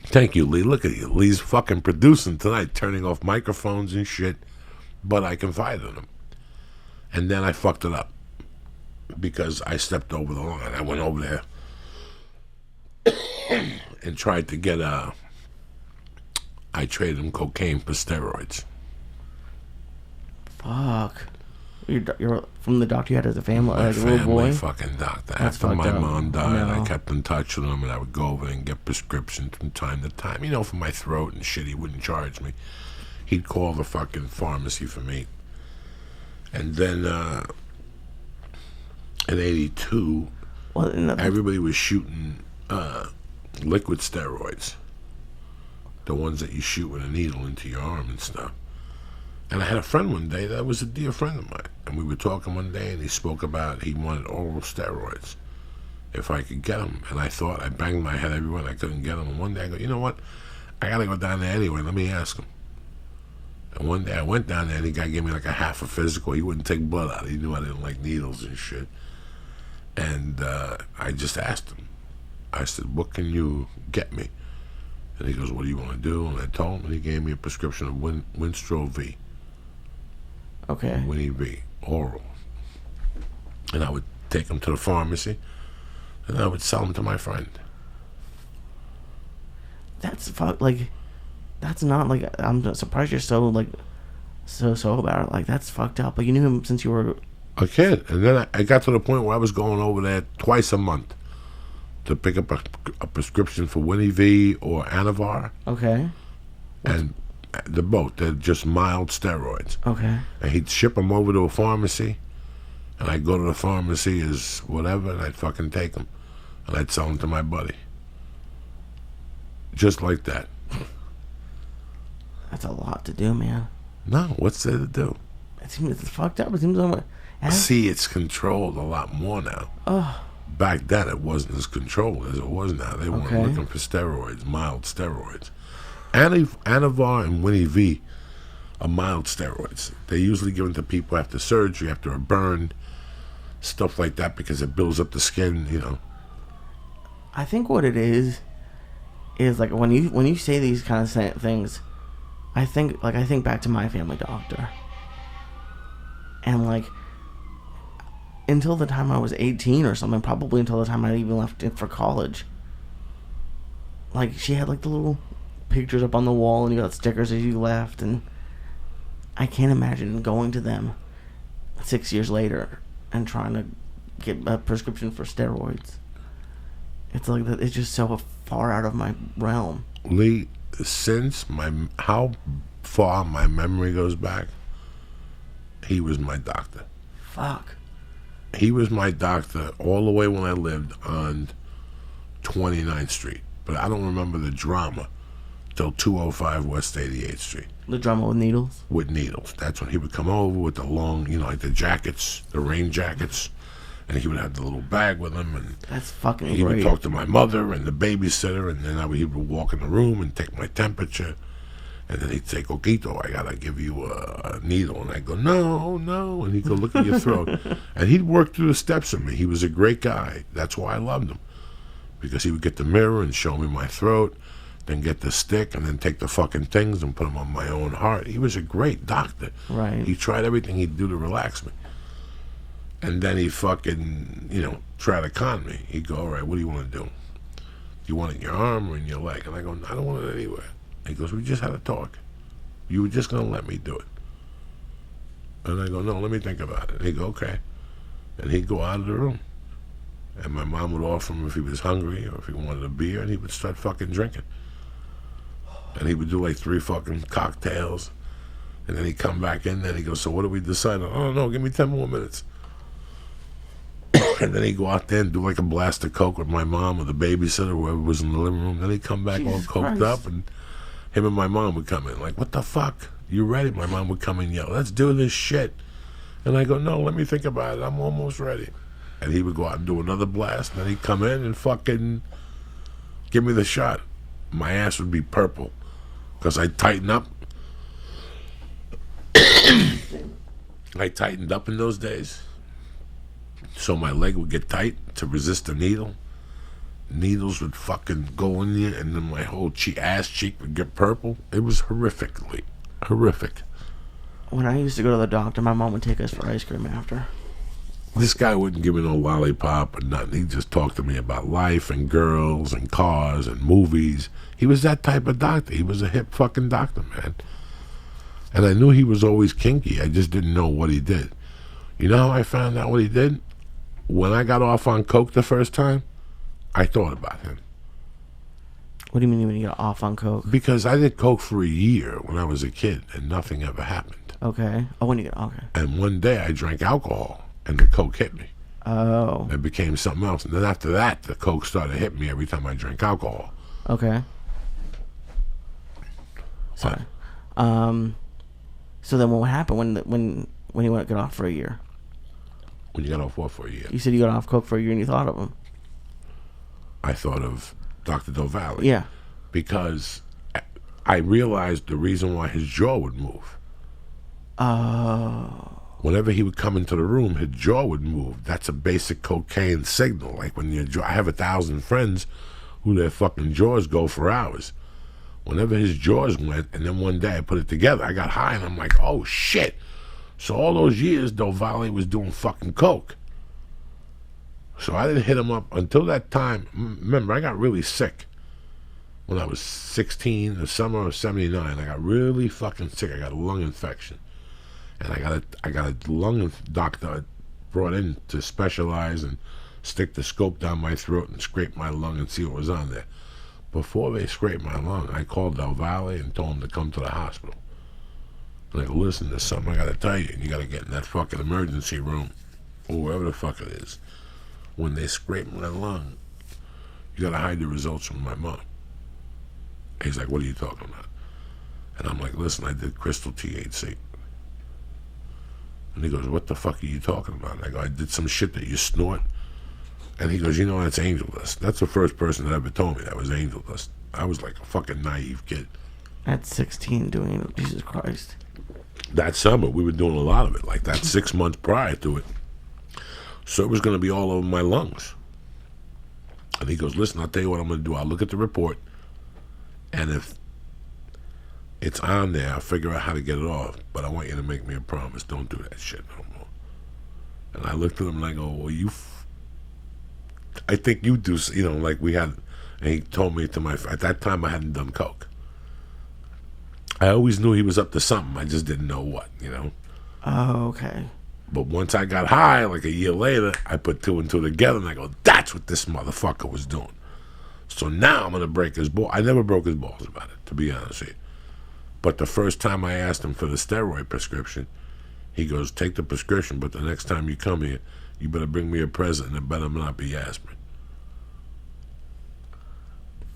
Thank you, Lee. Look at you. Lee's fucking producing tonight, turning off microphones and shit. But I confided in him. And then I fucked it up. Because I stepped over the line. I went over there and tried to get I traded him cocaine for steroids. Fuck. You're from the doctor you had as a family, My as a little boy? fucking doctor. That's After my fucked up. mom died, No. I kept in touch with him, and I would go over and get prescriptions from time to time. You know, for my throat and shit, he wouldn't charge me. He'd call the fucking pharmacy for me. And then in '82, everybody was shooting liquid steroids, the ones that you shoot with a needle into your arm and stuff. And I had a friend one day that was a dear friend of mine, and we were talking one day, and he spoke about he wanted oral steroids if I could get them. And I thought, I banged my head everywhere, and I couldn't get them. And one day I go, you know what? I gotta go down there anyway. Let me ask him. And one day I went down there, and the guy gave me like a half a physical. He wouldn't take blood out. He knew I didn't like needles and shit. And I just asked him. I said, what can you get me? And he goes, what do you want to do? And I told him, and he gave me a prescription of Winstrol V. Okay. Winnie V, oral. And I would take them to the pharmacy, and I would sell them to my friend. That's that's not like, I'm surprised you're so about it. Like, that's fucked up. Like, you knew him since you were a kid. And then I got to the point where I was going over there twice a month to pick up a prescription for Winnie V or Anavar. Okay. And they're just mild steroids. Okay. And he'd ship them over to a pharmacy, and I'd go to the pharmacy as whatever, and I'd fucking take them, and I'd sell them to my buddy. Just like that. That's a lot to do, man. No, what's there to do? It seems it's fucked up. It seems like... See, it's controlled a lot more now. Oh. Back then, it wasn't as controlled as it was now. They weren't looking for steroids, mild steroids. Anavar and Winnie V are mild steroids. They're usually given to people after surgery, after a burn, stuff like that, because it builds up the skin, you know. I think what it is like when you say these kind of things, I think back to my family doctor. And like, until the time I was 18 or something, probably until the time I even left it for college, like, she had like the little pictures up on the wall, and you got stickers as you left, and I can't imagine going to them 6 years later and trying to get a prescription for steroids. It's like that. It's just so far out of my realm. Lee, since how far my memory goes back, he was my doctor. Fuck. He was my doctor all the way when I lived on 29th Street. But I don't remember the drama till 205 West 88th Street. The drama with needles? With needles. That's when he would come over with the long, like the jackets, the rain jackets. And he would have the little bag with him. And that's fucking great. He would talk to my mother and the babysitter. And then he would walk in the room and take my temperature. And then he'd say, Coquito, I gotta give you a needle. And I'd go, no. And he'd go, look at your throat. And he'd work through the steps with me. He was a great guy. That's why I loved him. Because he would get the mirror and show me my throat, then get the stick, and then take the fucking things and put them on my own heart. He was a great doctor. Right. He tried everything he'd do to relax me. And then he fucking, try to con me. He'd go, all right, what do you want to do? Do you want it in your arm or in your leg? And I go, I don't want it anywhere. He goes, we just had a talk. You were just going to let me do it. And I go, no, let me think about it. And he'd go, okay. And he'd go out of the room. And my mom would offer him if he was hungry or if he wanted a beer, and he would start fucking drinking. And he would do like 3 fucking cocktails. And then he'd come back in, and he'd go, so what do we decide on? Oh, no, give me 10 more minutes. And then he'd go out there and do like a blast of coke with my mom or the babysitter, whoever was in the living room. Then he'd come back all coked up, and him and my mom would come in like, what the fuck? You ready? My mom would come in and yell, let's do this shit. And I go, no, let me think about it. I'm almost ready. And he would go out and do another blast, and then he'd come in and fucking give me the shot. My ass would be purple because I'd tighten up. I tightened up in those days. So my leg would get tight to resist the needle. Needles would fucking go in there, and then my whole ass cheek would get purple. It was horrifically horrific. When I used to go to the doctor, my mom would take us for ice cream after. This guy wouldn't give me no lollipop or nothing. He just talked to me about life and girls and cars and movies. He was that type of doctor. He was a hip fucking doctor, man. And I knew he was always kinky. I just didn't know what he did. You know how I found out what he did? When I got off on coke the first time, I thought about him. What do you mean when you got off on coke? Because I did coke for a year when I was a kid, and nothing ever happened. Okay. Oh, when you get okay. And one day I drank alcohol, and the coke hit me. Oh. It became something else. And then after that, the coke started hitting me every time I drank alcohol. Okay. Sorry. So then what happened when you went get off for a year? When you got off what for a year? You said you got off coke for a year and you thought of him. I thought of Dr. Dovale. Yeah. Because I realized the reason why his jaw would move. Oh. Whenever he would come into the room, his jaw would move. That's a basic cocaine signal. Like when your jaw, I have 1,000 friends who their fucking jaws go for hours. Whenever his jaws went, and then one day I put it together, I got high and I'm like, oh shit. So all those years, Dovale was doing fucking coke. So I didn't hit him up until that time. Remember, I got really sick when I was 16, the summer of '79. I got really fucking sick. I got a lung infection. And I got a lung doctor brought in to specialize and stick the scope down my throat and scrape my lung and see what was on there. Before they scraped my lung, I called Del Valle and told him to come to the hospital. And I go, listen, there's something I got to tell you. And you got to get in that fucking emergency room or wherever the fuck it is. When they scrape my lung, you got to hide the results from my mom. He's like, what are you talking about? And I'm like, listen, I did crystal THC. And he goes, what the fuck are you talking about? And I go, I did some shit that you snort. And he goes, you know, that's angel dust. That's the first person that ever told me that was angel dust. I was like a fucking naive kid. At 16 doing it, Jesus Christ. That summer, we were doing a lot of it, like that 6 months prior to it. So it was going to be all over my lungs. And he goes, listen, I'll tell you what I'm going to do. I'll look at the report, and if it's on there, I'll figure out how to get it off. But I want you to make me a promise. Don't do that shit no more. And I looked at him and I go, well, I think you do, you know, like we had, and he told me at that time I hadn't done coke. I always knew he was up to something. I just didn't know what, you know. Oh, okay. But once I got high, like a year later, I put two and two together and I go, that's what this motherfucker was doing. So now I'm going to break his balls. I never broke his balls about it, to be honest with you. But the first time I asked him for the steroid prescription, he goes, take the prescription, but the next time you come here, you better bring me a present and it better not be aspirin.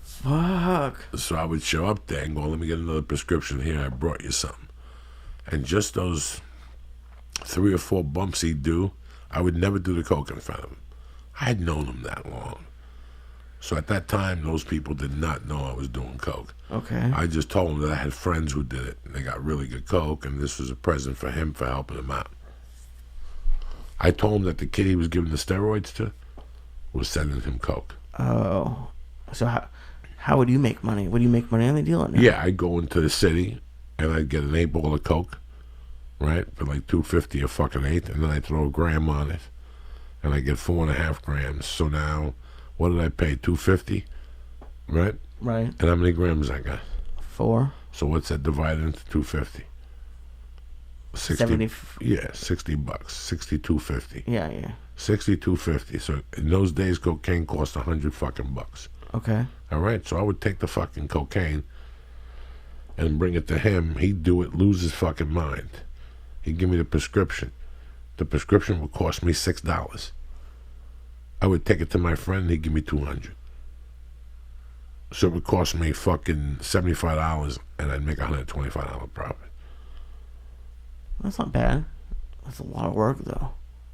Fuck. So I would show up there and go, let me get another prescription here. I brought you something. And just those 3 or 4 bumps he'd do, I would never do the coke in front of him. I had known him that long. So at that time, those people did not know I was doing coke. Okay. I just told them that I had friends who did it, and they got really good coke, and this was a present for him for helping him out. I told him that the kid he was giving the steroids to was sending him coke. Oh. So how would you make money? Would you make money on the deal or no? Yeah, I'd go into the city, and I'd get an 8-ball of coke, right, for like $2.50 a fucking 8, and then I'd throw a gram on it, and I'd get 4.5 grams. So now, what did I pay? $2.50, right? Right. And how many grams I got? 4. So what's that divided into $2.50? 70. Yeah, $60. $62.50. Yeah. $62.50. So in those days, cocaine cost $100 fucking bucks. Okay. All right. So I would take the fucking cocaine and bring it to him. He'd do it, lose his fucking mind. He'd give me the prescription. The prescription would cost me $6. I would take it to my friend. He'd give me $200. So it would cost me fucking $75, and I'd make $125 profit. That's not bad. That's a lot of work, though.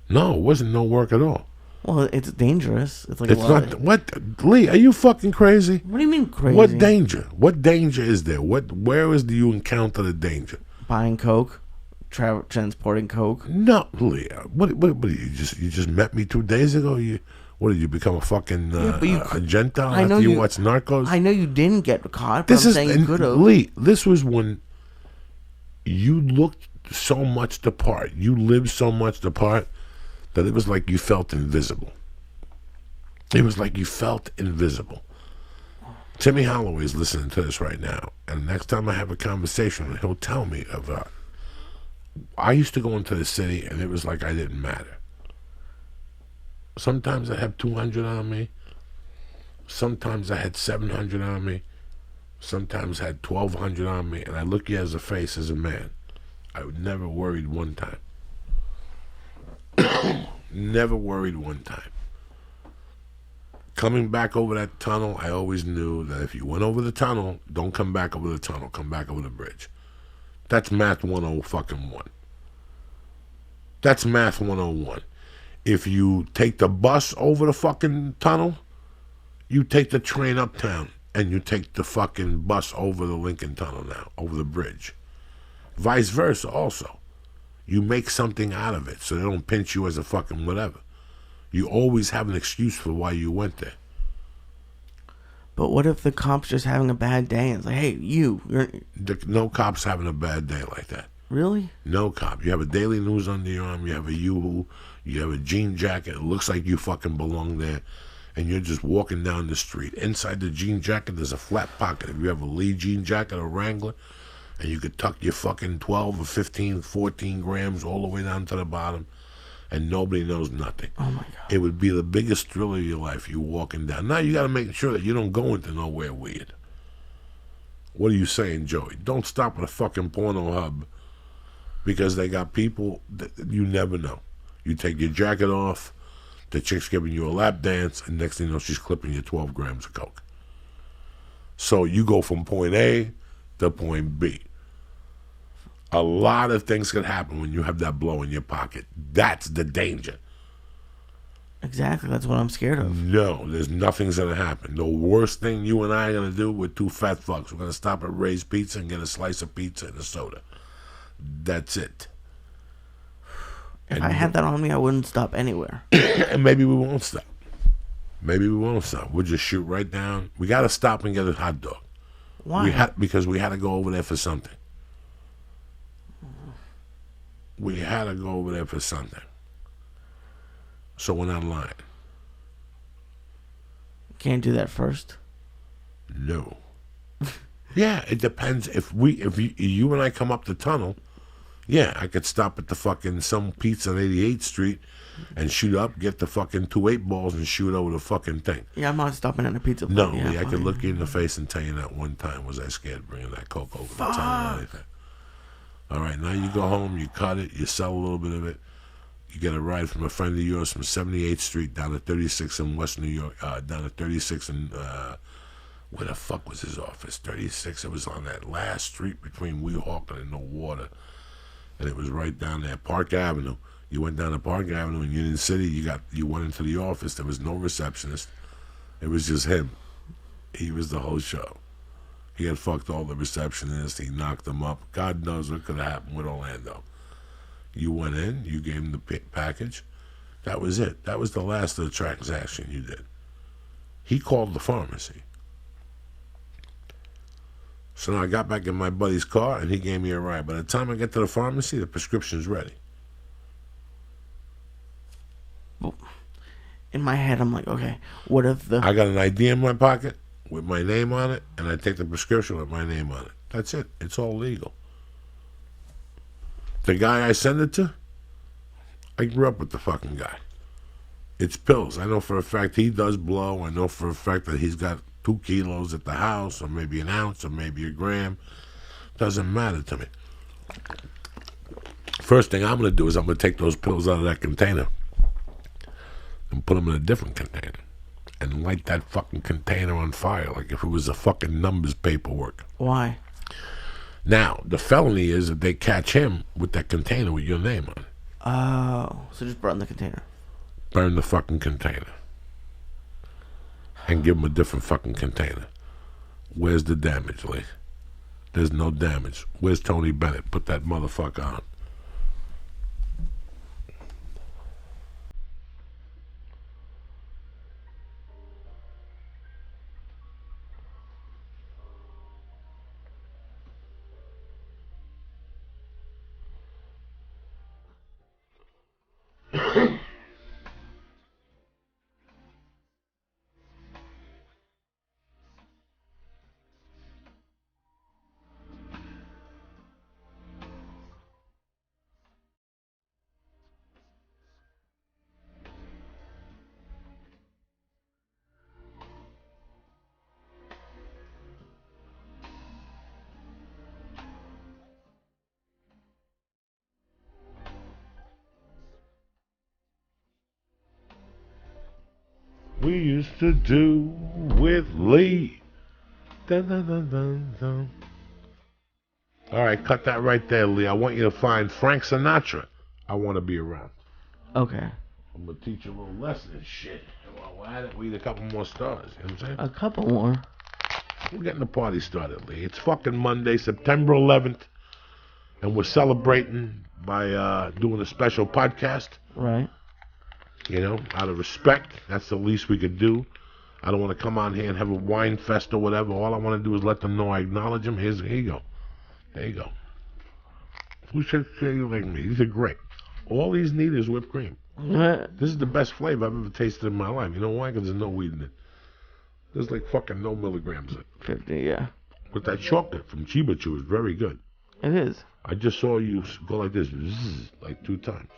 No, it wasn't no work at all. Well, it's dangerous. It's like It's a lot. not. What, Lee? Are you fucking crazy? What do you mean crazy? What danger? What danger is there? Where do you encounter the danger? Buying coke, transporting coke. No, Lee. What you just met me 2 days ago? What did you become a fucking a Gentile after you watched Narcos? I know you didn't get caught, but I'm saying you could have. Lee, this was when you looked so much the part. You lived so much the part that it was like you felt invisible. It was like you felt invisible. Timmy Holloway's listening to this right now, and next time I have a conversation, he'll tell me about. I used to go into the city, and it was like I didn't matter. Sometimes I had 200 on me. Sometimes I had 700 on me. Sometimes I had 1,200 on me, and I look you as a face as a man. I never worried one time. Never worried one time. Coming back over that tunnel, I always knew that if you went over the tunnel, don't come back over the tunnel. Come back over the bridge. That's math 101. That's math 101. If you take the bus over the fucking tunnel, you take the train uptown, and you take the fucking bus over the Lincoln Tunnel now, over the bridge. Vice versa also. You make something out of it so they don't pinch you as a fucking whatever. You always have an excuse for why you went there. But what if the cop's just having a bad day and it's like, hey, No cop's having a bad day like that. Really? No cop. You have a Daily News under your arm, you have a Yoo-Hoo, you have a jean jacket, it looks like you fucking belong there, and you're just walking down the street. Inside the jean jacket, there's a flat pocket. If you have a Lee jean jacket or Wrangler, and you could tuck your fucking 12 or 15, 14 grams all the way down to the bottom, and nobody knows nothing. Oh, my God. It would be the biggest thrill of your life, you walking down. Now you got to make sure that you don't go into nowhere weird. What are you saying, Joey? Don't stop at a fucking porno hub because they got people that you never know. You take your jacket off, the chick's giving you a lap dance, and next thing you know, she's clipping you 12 grams of coke. So you go from point A to point B. A lot of things can happen when you have that blow in your pocket. That's the danger. Exactly. That's what I'm scared of. No, there's nothing's going to happen. The worst thing you and I are going to do, we're two fat fucks. We're going to stop at Ray's Pizza and get a slice of pizza and a soda. That's it. If I had that on me, I wouldn't stop anywhere. And maybe we won't stop. Maybe we won't stop. We'll just shoot right down. We got to stop and get a hot dog. Why? Because we had to go over there for something. We had to go over there for something. So we're not lying. Can't do that first? No. Yeah, it depends. If you and I come up the tunnel, yeah, I could stop at the fucking some pizza on 88th Street and shoot up, get the fucking 2 8-balls and shoot over the fucking thing. Yeah, I'm not stopping at a pizza place. No, Yeah, I could look you in the face and tell you that one time was I scared bringing that coke over the tunnel or anything. All right, now you go home, you cut it, you sell a little bit of it. You get a ride from a friend of yours from 78th Street down to 36 in West New York, down to 36 in, where the fuck was his office? 36, it was on that last street between Weehawken and the water. And it was right down there, Park Avenue. You went down to Park Avenue in Union City, you went into the office, there was no receptionist. It was just him. He was the whole show. He had fucked all the receptionists, he knocked them up. God knows what could have happened with Orlando. You went in, you gave him the package. That was it. That was the last of the transaction you did. He called the pharmacy. So now I got back in my buddy's car and he gave me a ride. By the time I get to the pharmacy, the prescription's ready. Well, in my head, I'm like, okay, what if I got an ID in my pocket with my name on it, and I take the prescription with my name on it. That's it. It's all legal. The guy I send it to, I grew up with the fucking guy. It's pills. I know for a fact he does blow. I know for a fact that he's got 2 kilos at the house, or maybe an ounce, or maybe a gram. Doesn't matter to me. First thing I'm going to do is I'm going to take those pills out of that container and put them in a different container and light that fucking container on fire like if it was a fucking numbers paperwork. Why? Now, the felony is if they catch him with that container with your name on it. Oh, so just burn the container. Burn the fucking container. And give him a different fucking container. Where's the damage, Lee? There's no damage. Where's Tony Bennett? Put that motherfucker on. we used to do with Lee. Dun, dun, dun, dun, dun. All right, cut that right there, Lee. I want you to find Frank Sinatra. I want to be around. Okay. I'm going to teach you a little lesson and shit. While we're at it, we need a couple more stars. You know what I'm saying? A couple more. We're getting the party started, Lee. It's fucking Monday, September 11th, and we're celebrating by doing a special podcast. Right. You know, out of respect, that's the least we could do. I don't want to come on here and have a wine fest or whatever. All I want to do is let them know I acknowledge them. Here you go. There you go. Who should say you like me? These are great. All these need is whipped cream. This is the best flavor I've ever tasted in my life. You know why? Because there's no weed in it. There's like fucking no milligrams in it. 50, yeah. But that chocolate from Chiba Chew is very good. It is. I just saw you go like this, like 2 times.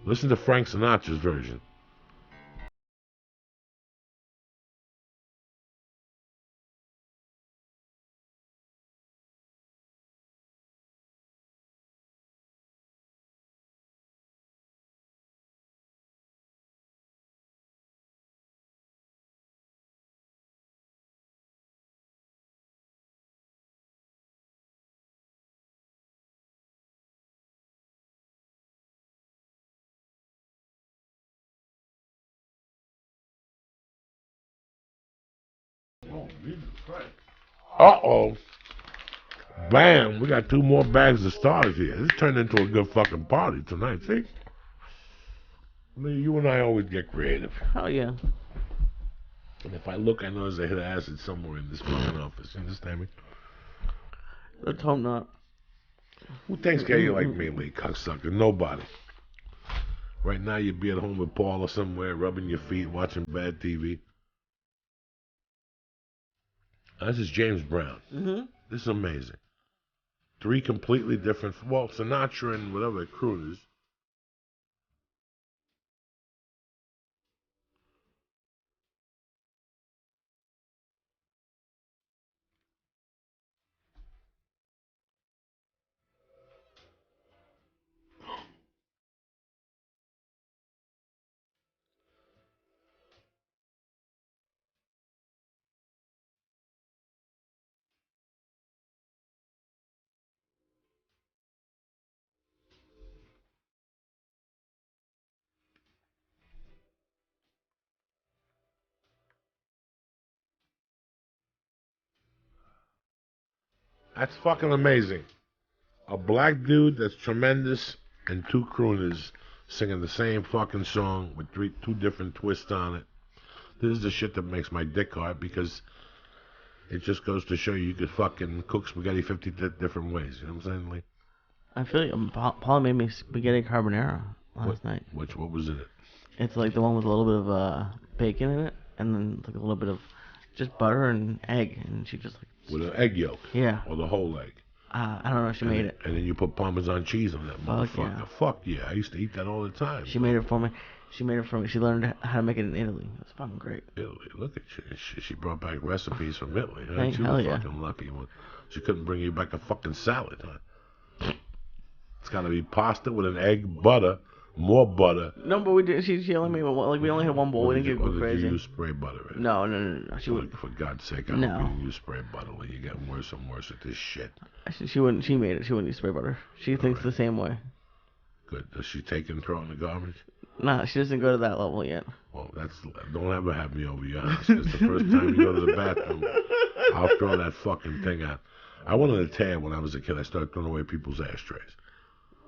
Listen to Frank Sinatra's version. Oh, Jesus Christ. Uh-oh. Bam, we got 2 more bags of stars here. This turned into a good fucking party tonight, see? I mean, you and I always get creative. Hell yeah. And if I look, I know there's a hit of acid somewhere in this fucking office. You understand me? Let's hope not. Who takes care of you like me, Lee, cocksucker? Nobody. Right now, you'd be at home with Paul or somewhere, rubbing your feet, watching bad TV. This is James Brown. Mm-hmm. This is amazing. 3 completely different, well, Sinatra and whatever crooners. That's fucking amazing. A black dude that's tremendous and 2 crooners singing the same fucking song with 2 different twists on it. This is the shit that makes my dick hard because it just goes to show you could fucking cook spaghetti 50 different ways. You know what I'm saying, Lee? I feel like Paul made me spaghetti carbonara last night. What was in it? It's like the one with a little bit of bacon in it, and then like a little bit of just butter and egg, and she just like... With an egg yolk? Yeah. Or the whole egg? I don't know, she made it. And then you put Parmesan cheese on that motherfucker. Yeah. Fuck yeah, I used to eat that all the time. She made it for me. She learned how to make it in Italy. It was fucking great. Italy, look at you. She brought back recipes from Italy. Huh? Thank She hell was yeah. fucking lucky. She couldn't bring you back a fucking salad, huh? It's got to be pasta with an egg, butter, more butter. No, but we did. She only made one. Like we only had one bowl. We didn't get crazy. Did you use spray butter? Right? No. She would. For God's sake, I No. hope you didn't use spray butter. You get worse and worse at this shit. She wouldn't. She made it. She wouldn't use spray butter. She thinks the same way. Good. Does she take and throw it in the garbage? Nah, she doesn't go to that level yet. Well, don't ever have me over your house. Because the first time you go to the bathroom, I'll throw that fucking thing out. I wanted a tear when I was a kid. I started throwing away people's ashtrays.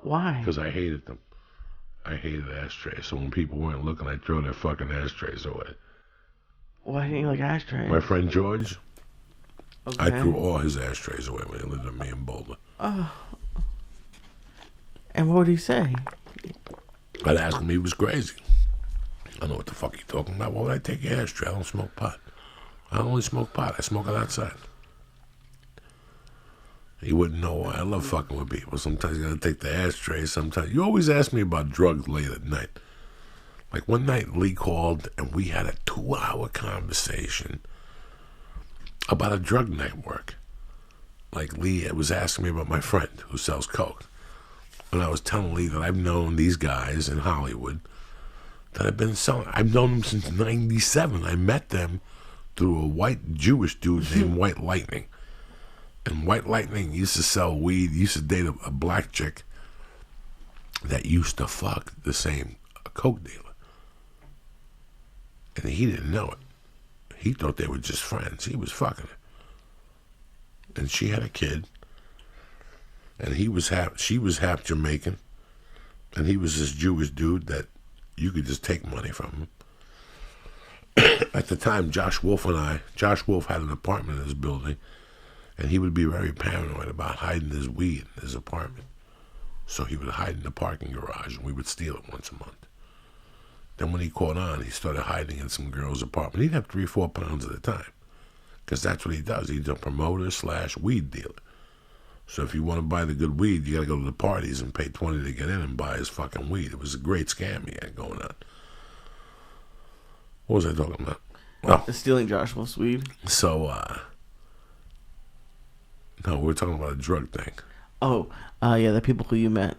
Why? Because I hated them. I hated ashtrays. So when people weren't looking, I'd throw their fucking ashtrays away. Why didn't you like ashtrays? My friend George, okay. I threw all his ashtrays away when he lived with me in Boulder. And what would he say? I'd ask him, he was crazy. I don't know what the fuck you're talking about. Why would I take your ashtray? I don't smoke pot. I only smoke pot. I smoke it outside. He wouldn't know why. I love fucking with people. Sometimes you gotta take the ashtray. Sometimes you always ask me about drugs late at night. Like one night Lee called and we had a 2-hour conversation about a drug network. Like Lee was asking me about my friend who sells coke. And I was telling Lee that I've known these guys in Hollywood that have been selling. I've known them since '97. I met them through a white Jewish dude named White Lightning. And White Lightning used to sell weed. He used to date a black chick that used to fuck the same coke dealer. And he didn't know it. He thought they were just friends. He was fucking her. And she had a kid. And she was half Jamaican. And he was this Jewish dude that you could just take money from him. At the time, Josh Wolf had an apartment in his building, and he would be very paranoid about hiding his weed in his apartment. So he would hide in the parking garage, and we would steal it once a month. Then when he caught on, he started hiding in some girl's apartment. He'd have 3-4 pounds at a time, because that's what he does. He's a promoter / weed dealer. So if you want to buy the good weed, you got to go to the parties and pay $20 to get in and buy his fucking weed. It was a great scam he had going on. What was I talking about? Oh. Stealing Josh Wolf's weed. So, no, we're talking about a drug thing. Oh, yeah, the people who you met,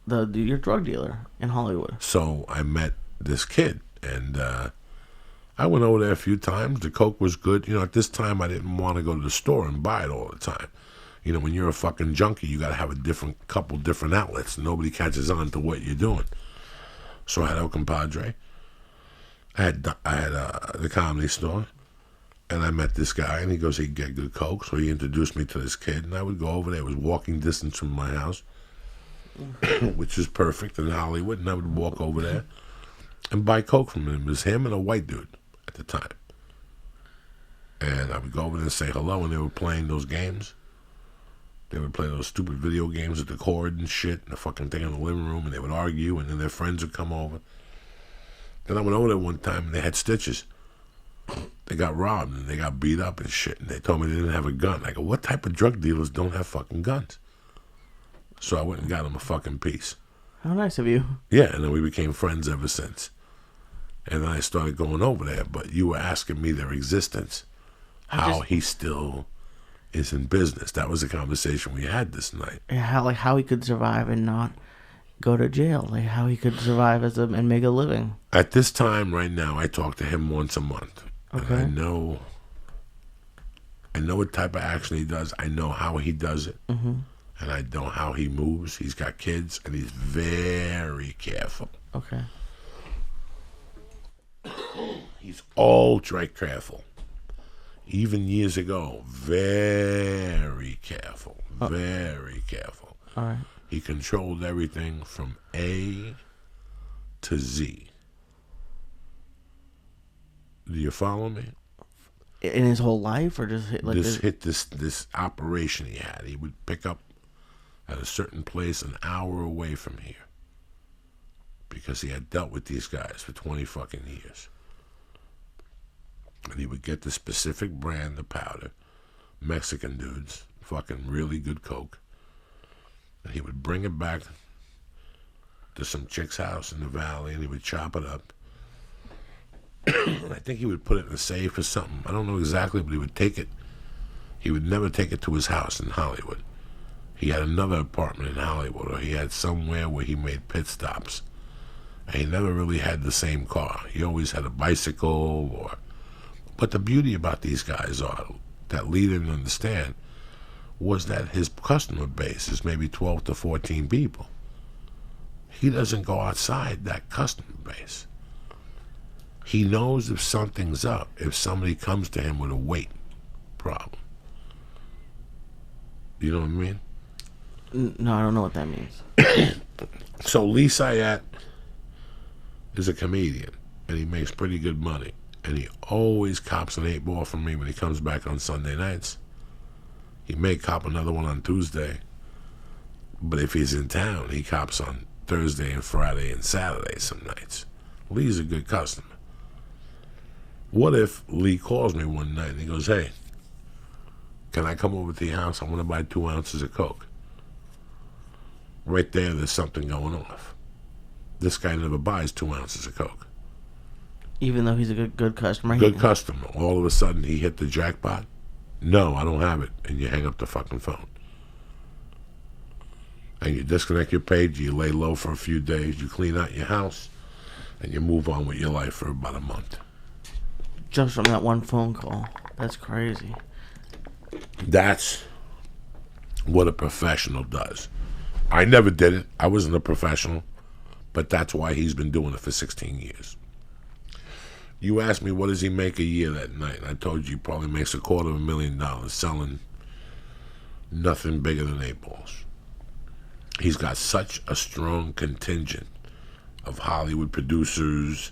your drug dealer in Hollywood. So I met this kid, and I went over there a few times. The coke was good. You know, at this time, I didn't want to go to the store and buy it all the time. You know, when you're a fucking junkie, you got to have a couple different outlets. Nobody catches on to what you're doing. So I had El Compadre. I had the Comedy Store, and I met this guy, and he goes, he'd get good coke, so he introduced me to this kid, and I would go over there. It was walking distance from my house, which is perfect in Hollywood, and I would walk over there and buy coke from him. It was him and a white dude at the time. And I would go over there and say hello, and they were playing those games. They would play those stupid video games with the cord and shit, and the fucking thing in the living room, and they would argue, and then their friends would come over. Then I went over there one time, and they had stitches. They got robbed, and they got beat up and shit, and they told me they didn't have a gun. I go, what type of drug dealers don't have fucking guns? So I went and got them a fucking piece. How nice of you. Yeah, and then we became friends ever since. And then I started going over there, but you were asking me their existence, how he still is in business. That was the conversation we had this night. Yeah, how he could survive and not go to jail, like how he could survive and make a living. At this time, right now, I talk to him once a month. Okay. And I know what type of action he does. I know how he does it. Mm-hmm. And I know how he moves. He's got kids, and he's very careful. Okay. He's ultra careful. Even years ago, very careful. Very careful. All right. He controlled everything from A to Z. Do you follow me? In his whole life, or just this operation he had. He would pick up at a certain place an hour away from here, because he had dealt with these guys for 20 fucking years. And he would get the specific brand of powder, Mexican dudes, fucking really good coke. And he would bring it back to some chick's house in the valley, and he would chop it up. And I think he would put it in a safe or something. I don't know exactly, but he would take it. He would never take it to his house in Hollywood. He had another apartment in Hollywood, or he had somewhere where he made pit stops. And he never really had the same car. He always had a bicycle. But the beauty about these guys that Lee didn't understand was that his customer base is maybe 12 to 14 people. He doesn't go outside that customer base. He knows if something's up, if somebody comes to him with a weight problem. You know what I mean? No, I don't know what that means. So Lee Syatt is a comedian, and he makes pretty good money. And he always cops an 8-ball from me when he comes back on Sunday nights. He may cop another one on Tuesday. But if he's in town, he cops on Thursday and Friday and Saturday some nights. Lee's a good customer. What if Lee calls me one night and he goes, hey, can I come over to your house? I want to buy 2 ounces of coke. Right there's something going off. This guy never buys 2 ounces of coke. Even though he's a good customer? Good customer. All of a sudden, he hit the jackpot. No, I don't have it. And you hang up the fucking phone. And you disconnect your page, you lay low for a few days, you clean out your house, and you move on with your life for about a month. Just from that one phone call. That's crazy. That's what a professional does. I never did it. I wasn't a professional, but that's why he's been doing it for 16 years. You asked me, what does he make a year that night? I told you he probably makes $250,000 selling nothing bigger than 8 balls. He's got such a strong contingent of Hollywood producers,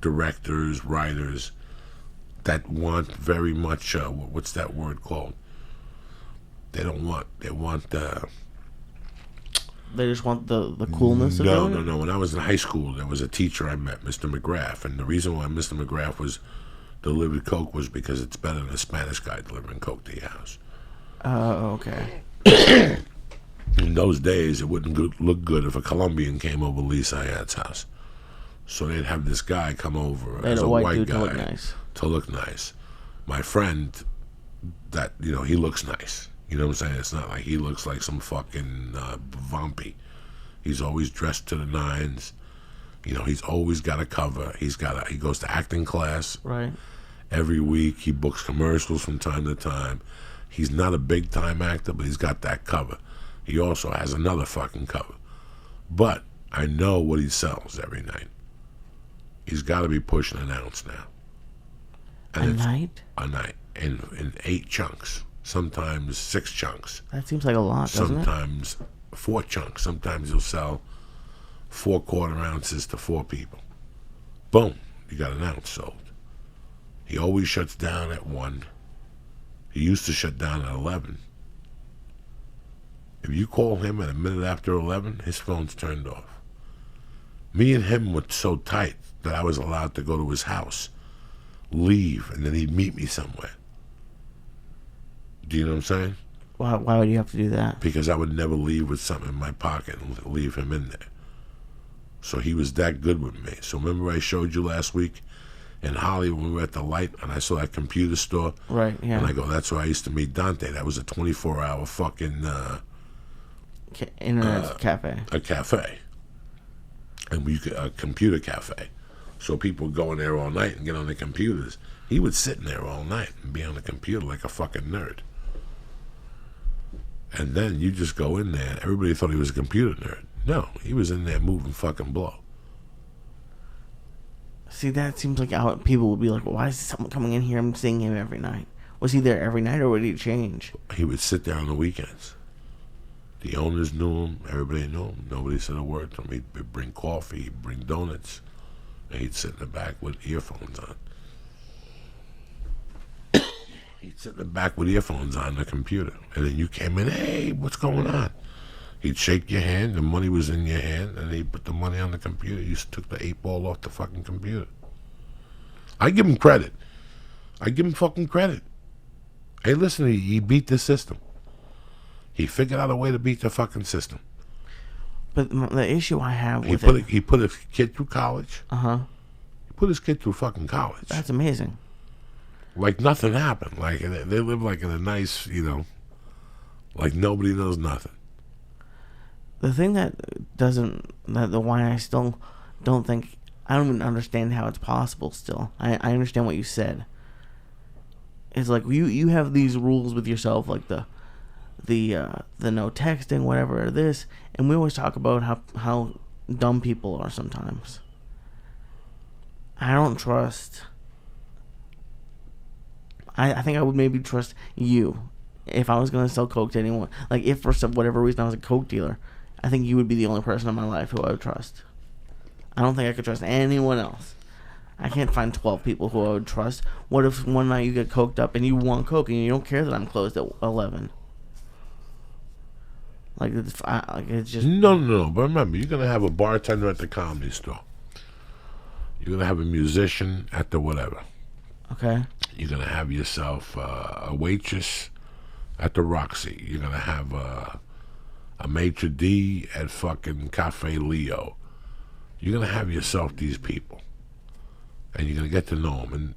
directors, writers that want very much, what's that word called? They want They just want the coolness of it? No. When I was in high school, there was a teacher I met, Mr. McGrath, and the reason why Mr. McGrath was delivered coke was because it's better than a Spanish guy delivering coke to your house. Oh, okay. In those days, it wouldn't look good if a Colombian came over Lee Syatt's house. So they'd have this guy come over as a white guy to look nice. My friend, that, he looks nice. You know what I'm saying? It's not like he looks like some fucking vampy. He's always dressed to the nines. He's always got a cover. He goes to acting class. Right. Every week. He books commercials from time to time. He's not a big time actor, but he's got that cover. He also has another fucking cover. But I know what he sells every night. He's got to be pushing an ounce now. And a night? A night. In 8 chunks. Sometimes 6 chunks. That seems like a lot, doesn't it? Sometimes 4 chunks. Sometimes he'll sell 4 quarter ounces to 4 people. Boom. You got an ounce sold. He always shuts down at 1. He used to shut down at 11. If you call him at a minute after 11, his phone's turned off. Me and him were so tight that I was allowed to go to his house, leave, and then he'd meet me somewhere. Do you know what I'm saying? Why would you have to do that? Because I would never leave with something in my pocket and leave him in there. So he was that good with me. So remember I showed you last week in Hollywood when we were at the light and I saw that computer store? Right, yeah. And I go, that's where I used to meet Dante. That was a 24-hour fucking... internet cafe. A cafe. And a computer cafe. So people would go in there all night and get on their computers. He would sit in there all night and be on the computer like a fucking nerd. And then you just go in there. Everybody thought he was a computer nerd. No, he was in there moving fucking blow. See, that seems like how people would be like, well, why is someone coming in here and seeing him every night? Was he there every night or would he change? He would sit there on the weekends. The owners knew him. Everybody knew him. Nobody said a word to him. He'd bring coffee. He'd bring donuts. And he'd sit in the back with earphones on. He'd sit in the back with earphones on the computer. And then you came in, hey, what's going on? He'd shake your hand. The money was in your hand. And he'd put the money on the computer. You just took the 8 ball off the fucking computer. I give him credit. I give him fucking credit. Hey, listen, he beat the system. He figured out a way to beat the fucking system. But the issue I have with he put his kid through college. Uh-huh. He put his kid through fucking college. That's amazing. Like nothing happened. Like they live like in a nice, like nobody knows nothing. The thing why I still don't think, I don't even understand how it's possible still. I understand what you said. It's like you have these rules with yourself, like the no texting, whatever, this, and we always talk about how dumb people are sometimes. I don't trust. I think I would maybe trust you if I was going to sell coke to anyone. Like, if for whatever reason I was a coke dealer, I think you would be the only person in my life who I would trust. I don't think I could trust anyone else. I can't find 12 people who I would trust. What if one night you get coked up and you want coke and you don't care that I'm closed at 11? Like, it's just... No. But remember, you're going to have a bartender at the comedy store. You're going to have a musician at the whatever. Okay. You're going to have yourself a waitress at the Roxy. You're going to have a maitre d' at fucking Cafe Leo. You're going to have yourself these people. And you're going to get to know them. And,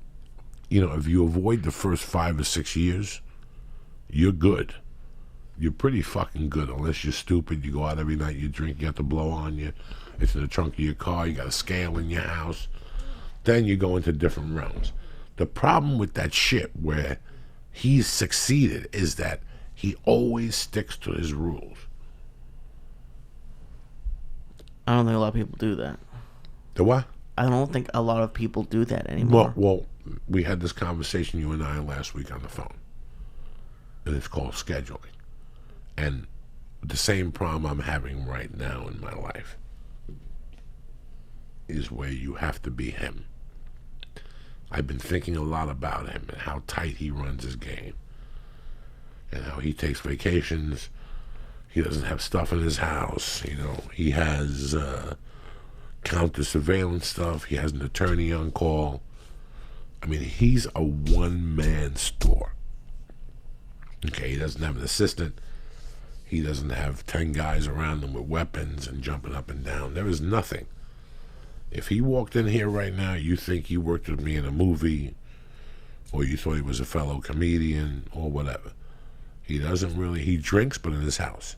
if you avoid the first 5 or 6 years, you're good. You're pretty fucking good, unless you're stupid. You go out every night, you drink, you have to blow on you. It's in the trunk of your car. You got a scale in your house. Then you go into different realms. The problem with that shit where he's succeeded is that he always sticks to his rules. I don't think a lot of people do that. The what? I don't think a lot of people do that anymore. Well, we had this conversation, you and I, last week on the phone. And it's called scheduling. And the same problem I'm having right now in my life is where you have to be him. I've been thinking a lot about him and how tight he runs his game. And how he takes vacations. He doesn't have stuff in his house. You know, he has counter surveillance stuff. He has an attorney on call. I mean, he's a one-man store. Okay, he doesn't have an assistant. He doesn't have 10 guys around him with weapons and jumping up and down. There is nothing. If he walked in here right now, you think he worked with me in a movie, or you thought he was a fellow comedian, or whatever. He doesn't really, he drinks, but in his house.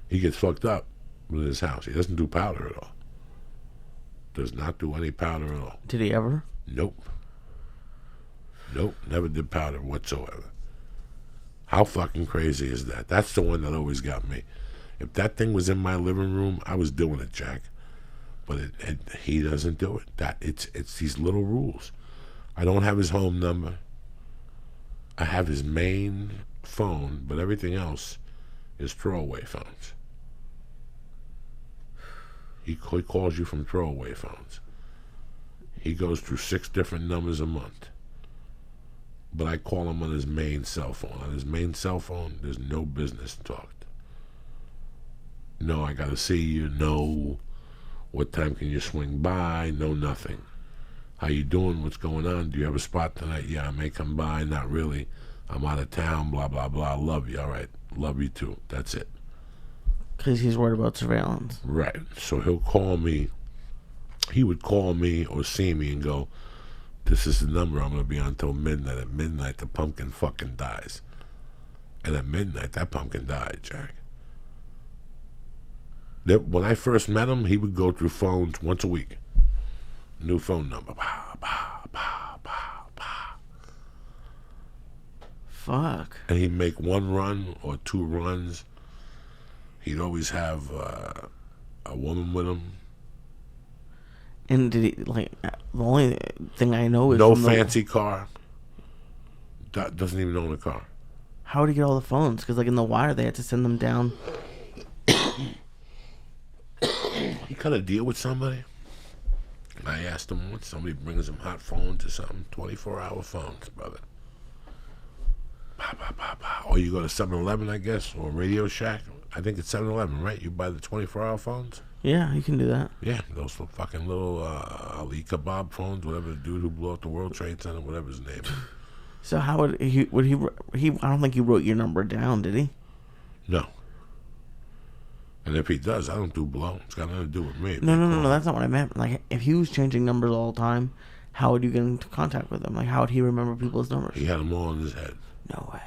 He gets fucked up, but in his house. He doesn't do powder at all. Does not do any powder at all. Did he ever? Nope. Nope, never did powder whatsoever. How fucking crazy is that? That's the one that always got me. If that thing was in my living room, I was doing it, Jack. But he doesn't do it. It's these little rules. I don't have his home number. I have his main phone, but everything else is throwaway phones. He calls you from throwaway phones. He goes through 6 different numbers a month. But I call him on his main cell phone. On his main cell phone, there's no business talked. No, I gotta see you. No, what time can you swing by? No, nothing. How you doing? What's going on? Do you have a spot tonight? Yeah, I may come by. Not really. I'm out of town. Blah, blah, blah. Love you. All right. Love you too. That's it. Because he's worried about surveillance. Right. So he'll call me. He would call me or see me and go, this is the number I'm going to be on until midnight. At midnight, the pumpkin fucking dies. And at midnight, that pumpkin died, Jack. When I first met him, he would go through phones once a week. New phone number. Bah, bah, bah, bah, bah. Fuck. And he'd make 1 run or 2 runs. He'd always have a woman with him. And did he, like, the only thing I know is... No fancy car. Doesn't even own a car. How would he get all the phones? Because, like, in The Wire, they had to send them down. He cut a deal with somebody. I asked him once, somebody brings him hot phones or something. 24-hour phones, brother. Bah, bah, bah, bah. Or you go to 7-Eleven, I guess, or Radio Shack. I think it's 7-Eleven, right? You buy the 24-hour phones? Yeah, you can do that. Yeah, those fucking little Ali Kebab phones, whatever the dude who blew up the World Trade Center, whatever his name is. So how would he I don't think he wrote your number down, did he? No. And if he does, I don't do blow. It's got nothing to do with me. No, that's not what I meant. Like, if he was changing numbers all the time, how would you get into contact with him? Like, how would he remember people's numbers? He had them all in his head. No way.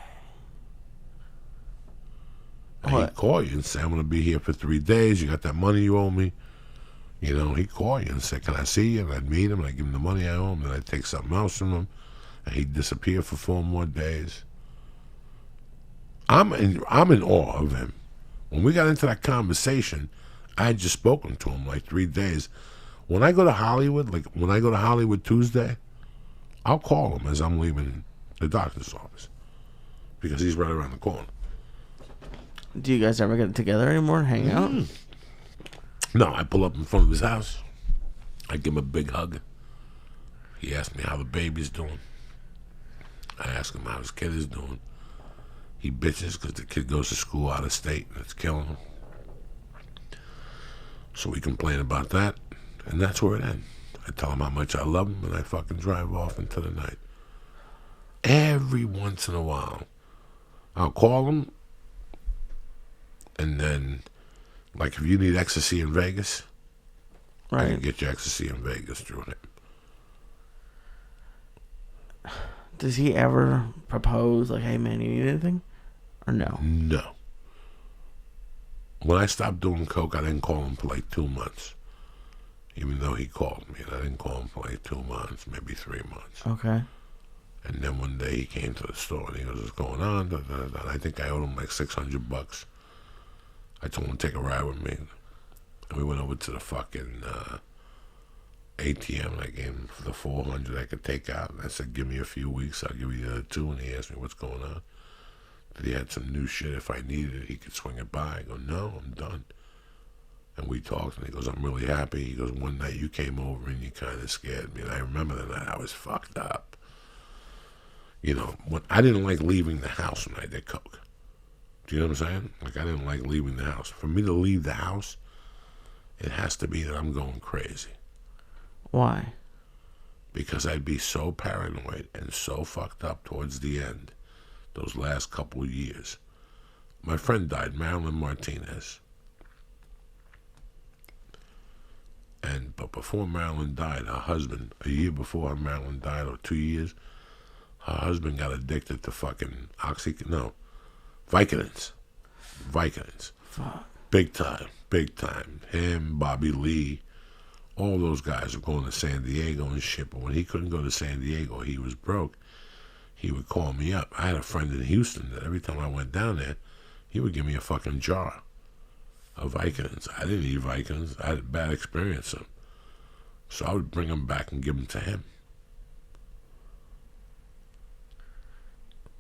And he'd call you and say, I'm going to be here for 3 days. You got that money you owe me? You know, he'd call you and say, can I see you? And I'd meet him, and I'd give him the money I owe him, and I'd take something else from him, and he'd disappear for 4 more days. I'm in awe of him. When we got into that conversation, I had just spoken to him like 3 days. When I go to Hollywood, like when I go to Hollywood Tuesday, I'll call him as I'm leaving the doctor's office because he's right around the corner. Do you guys ever get together anymore and hang out? No, I pull up in front of his house. I give him a big hug. He asks me how the baby's doing. I ask him how his kid is doing. He bitches because the kid goes to school out of state and it's killing him. So we complain about that, and that's where it ends. I tell him how much I love him, and I fucking drive off into the night. Every once in a while, I'll call him, and then, like, if you need ecstasy in Vegas, I can get you ecstasy in Vegas through him. Does he ever propose, like, hey, man, you need anything? Or no? No. When I stopped doing coke, I didn't call him for like 2 months. even though he called me. And I didn't call him for like 2 months, maybe 3 months. Okay. And then one day he came to the store and he goes, "What's going on?" And I think I owed him like $600. I told him to take a ride with me. And we went over to the fucking ATM, and I gave him the $400 I could take out. And I said, "Give me a few weeks, I'll give you the other $2." And he asked me, "What's going on?" That he had some new shit. If I needed it, he could swing it by. I go, "No, I'm done." And we talked, and he goes, "I'm really happy." He goes, "One night you came over and you kind of scared me." And I remember the night I was fucked up. You know, when I didn't like leaving the house when I did coke. Do you know what I'm saying? Like, I didn't like leaving the house. For me to leave the house, it has to be that I'm going crazy. Why? Because I'd be so paranoid and so fucked up towards the end, those last couple of years. My friend died, Marilyn Martinez. But before Marilyn died, her husband, a year before Marilyn died, or 2 years, her husband got addicted to fucking Vicodins. Fuck. Big time. Him, Bobby Lee, all those guys were going to San Diego and shit. But when he couldn't go to San Diego, he was broke. He would call me up. I had a friend in Houston that every time I went down there, he would give me a fucking jar of Vicodins. I didn't eat Vicodins. I had a bad experience with them. So I would bring them back and give them to him.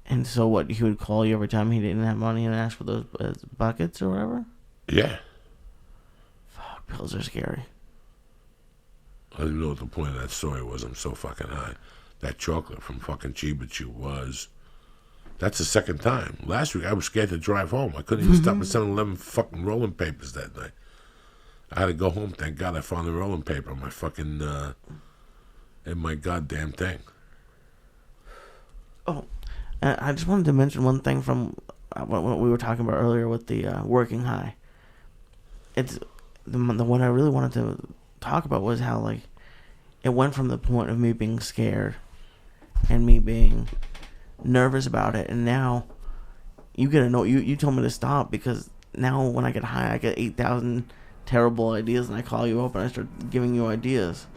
And so what, he would call you every time he didn't have money and ask for those buckets or whatever? Yeah. Fuck, pills are scary. I don't even know what the point of that story was. I'm so fucking high. That chocolate from fucking Chiba Chew was... That's the second time. Last week I was scared to drive home. I couldn't even stop at 7-Eleven fucking rolling papers that night. I had to go home. Thank God I found the rolling paper in my fucking... in my goddamn thing. Oh, I just wanted to mention one thing from what we were talking about earlier with the working high. It's the one I really wanted to talk about was how, like, it went from the point of me being scared and me being nervous about it, and now you get to know. You told me to stop because now when I get high, I get 8,000 terrible ideas, and I call you up and I start giving you ideas.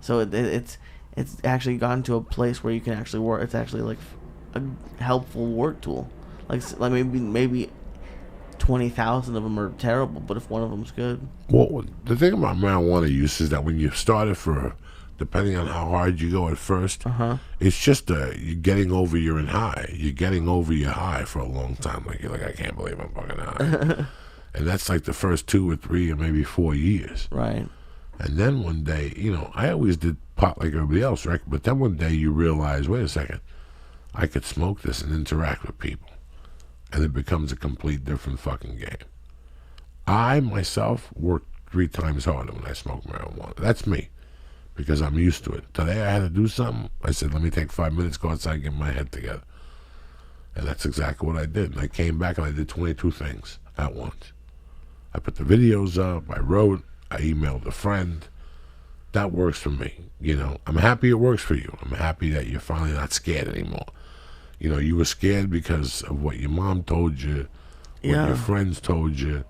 So it's actually gotten to a place where you can actually work. It's actually like a helpful work tool. Like maybe 20,000 of them are terrible, but if one of them's good. Well, the thing about marijuana use is that when you start it depending on how hard you go at first, it's just you're getting over your high. You're getting over your high for a long time. Like, you're like, I can't believe I'm fucking high. And that's like the first 2 or 3 or maybe 4 years. Right. And then one day, I always did pot like everybody else, right? But then one day you realize, wait a second, I could smoke this and interact with people. And it becomes a complete different fucking game. I, myself, work 3 times harder when I smoke marijuana. That's me. Because I'm used to it. Today I had to do something. I said, let me take 5 minutes, go outside and get my head together. And that's exactly what I did. And I came back and I did 22 things at once. I put the videos up, I wrote, I emailed a friend. That works for me. I'm happy it works for you. I'm happy that you're finally not scared anymore. You were scared because of what your mom told you, what your friends told you,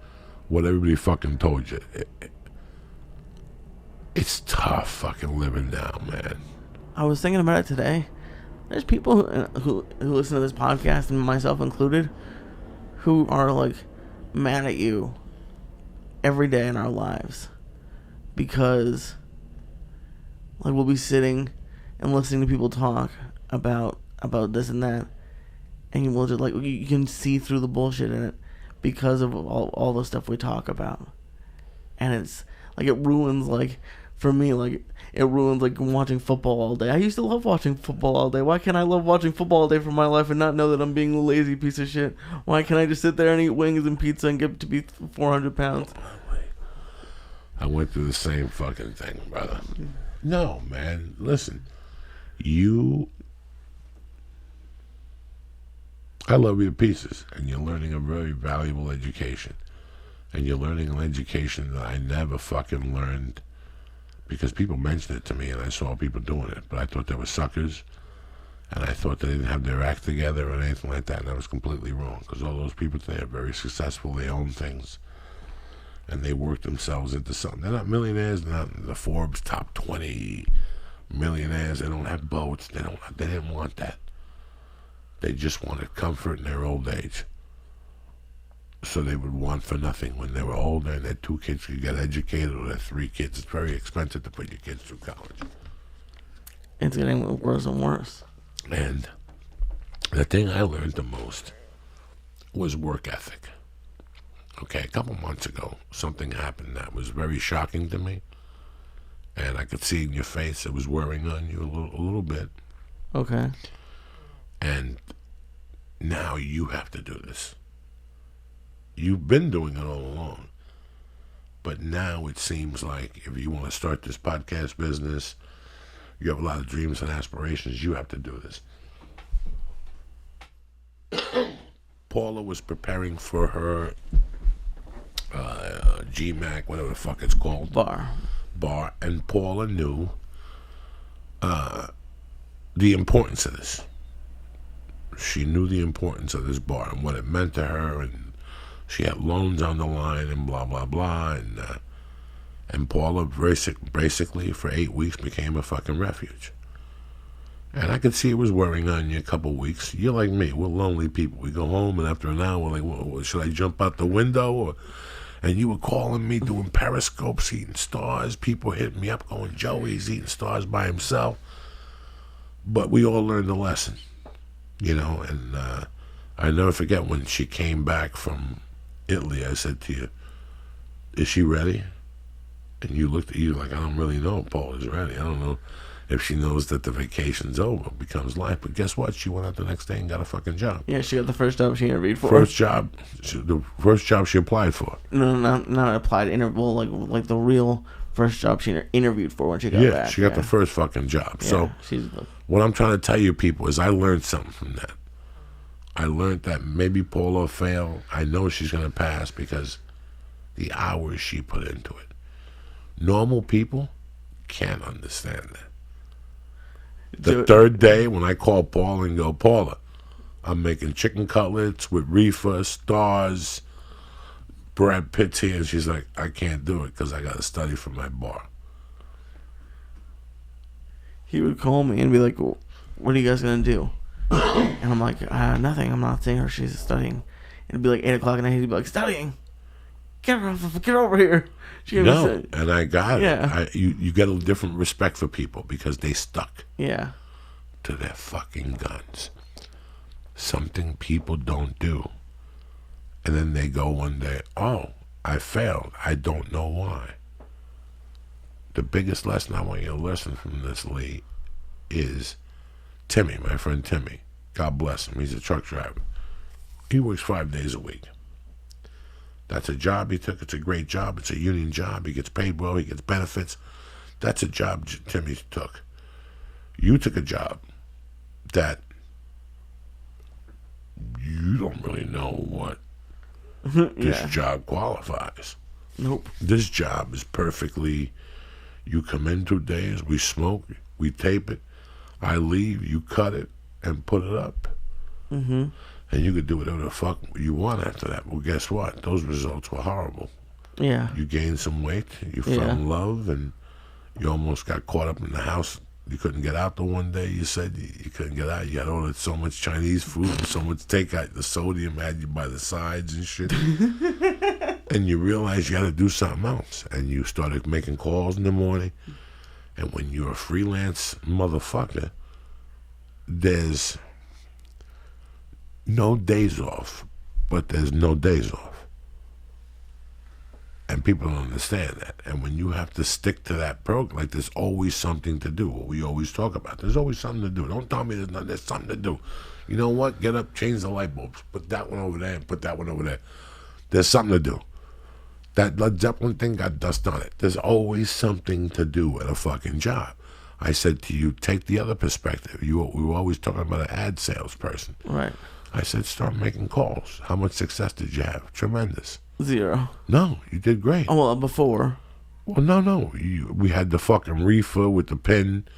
what everybody fucking told you. It's tough fucking living now, man. I was thinking about it today. There's people who listen to this podcast, and myself included, who are like mad at you every day in our lives because like we'll be sitting and listening to people talk about this and that, and you will just like you can see through the bullshit in it because of all the stuff we talk about, and it's like it ruins, like, for me, like, it ruins, like, watching football all day. I used to love watching football all day. Why can't I love watching football all day for my life and not know that I'm being a lazy piece of shit? Why can't I just sit there and eat wings and pizza and get to be 400 pounds? I went through the same fucking thing, brother. No, man. Listen. I love you to pieces, and you're learning a very valuable education. And you're learning an education that I never fucking learned because people mentioned it to me and I saw people doing it, but I thought they were suckers, and I thought they didn't have their act together or anything like that, and I was completely wrong because all those people today are very successful. They own things, and they work themselves into something. They're not millionaires. They're not the Forbes top 20 millionaires. They don't have boats. They didn't want that. They just wanted comfort in their old age. So they would want for nothing when they were older and their 2 kids could get educated, or their 3 kids. It's very expensive to put your kids through college. It's getting worse and worse. And the thing I learned the most was work ethic. Okay, a couple months ago, something happened that was very shocking to me. And I could see in your face it was wearing on you a little bit. Okay. And now you have to do this. You've been doing it all along. But now it seems like if you want to start this podcast business, you have a lot of dreams and aspirations, you have to do this. Paula was preparing for her GMAC, whatever the fuck it's called. Bar. And Paula knew the importance of this. She knew the importance of this bar and what it meant to her, and she had loans on the line and blah, blah, blah. And Paula basically for 8 weeks became a fucking refuge. And I could see it was wearing on you a couple weeks. You're like me. We're lonely people. We go home, and after an hour, we're like, well, should I jump out the window? And you were calling me, doing periscopes, eating stars. People hitting me up going, Joey's eating stars by himself. But we all learned a lesson, you know. And I never forget when she came back from Italy, I said to you, is she ready? And you looked at you like, I don't really know if Paula's ready. I don't know if she knows that the vacation's over, becomes life. But guess what? She went out the next day and got a fucking job. Yeah, she got the first job she interviewed for. The first job she applied for. No, not applied. Well, like the real first job she interviewed for when she got back. Yeah, she got the first fucking job. Yeah, so what I'm trying to tell you people is I learned something from that. I learned that maybe Paula will fail. I know she's going to pass because the hours she put into it. Normal people can't understand that. The third day when I call Paula and go, Paula, I'm making chicken cutlets with reefer, stars, Brad Pitt's here. And she's like, I can't do it because I got to study for my bar. He would call me and be like, well, what are you guys going to do? And I'm like, nothing. I'm not seeing her. She's studying. It'd be like 8 o'clock at night. He'd be like, studying. Get over here. No, and I got yeah. it. You get a different respect for people because they stuck to their fucking guns. Something people don't do. And then they go one day, oh, I failed. I don't know why. The biggest lesson I want you to listen from this, Lee, is Timmy, my friend Timmy. God bless him. He's a truck driver. He works 5 days a week. That's a job he took. It's a great job. It's a union job. He gets paid well. He gets benefits. That's a job Timmy took. You took a job that you don't really know what this job qualifies. Nope. This job is perfectly, you come in 2 days, we smoke, we tape it, I leave, you cut it, and put it up. Mm-hmm. And you could do whatever the fuck you want after that. Well, guess what? Those results were horrible. Yeah. You gained some weight, you fell in love, and you almost got caught up in the house. You couldn't get out the one day. You said you couldn't get out. You had ordered so much Chinese food and so much takeout. The sodium had you by the sides and shit. And you realized you got to do something else. And you started making calls in the morning. And when you're a freelance motherfucker, there's no days off, but there's no days off. And people don't understand that. And when you have to stick to that program, like there's always something to do. What we always talk about. There's always something to do. Don't tell me there's not. There's something to do. You know what? Get up, change the light bulbs. Put that one over there and put that one over there. There's something to do. That Led Zeppelin thing got dust on it. There's always something to do at a fucking job. I said to you, take the other perspective. We were always talking about an ad salesperson. Right. I said, start making calls. How much success did you have? Tremendous. 0. No, you did great. Oh, well, before. Well, no. We had the fucking reefer with the pin.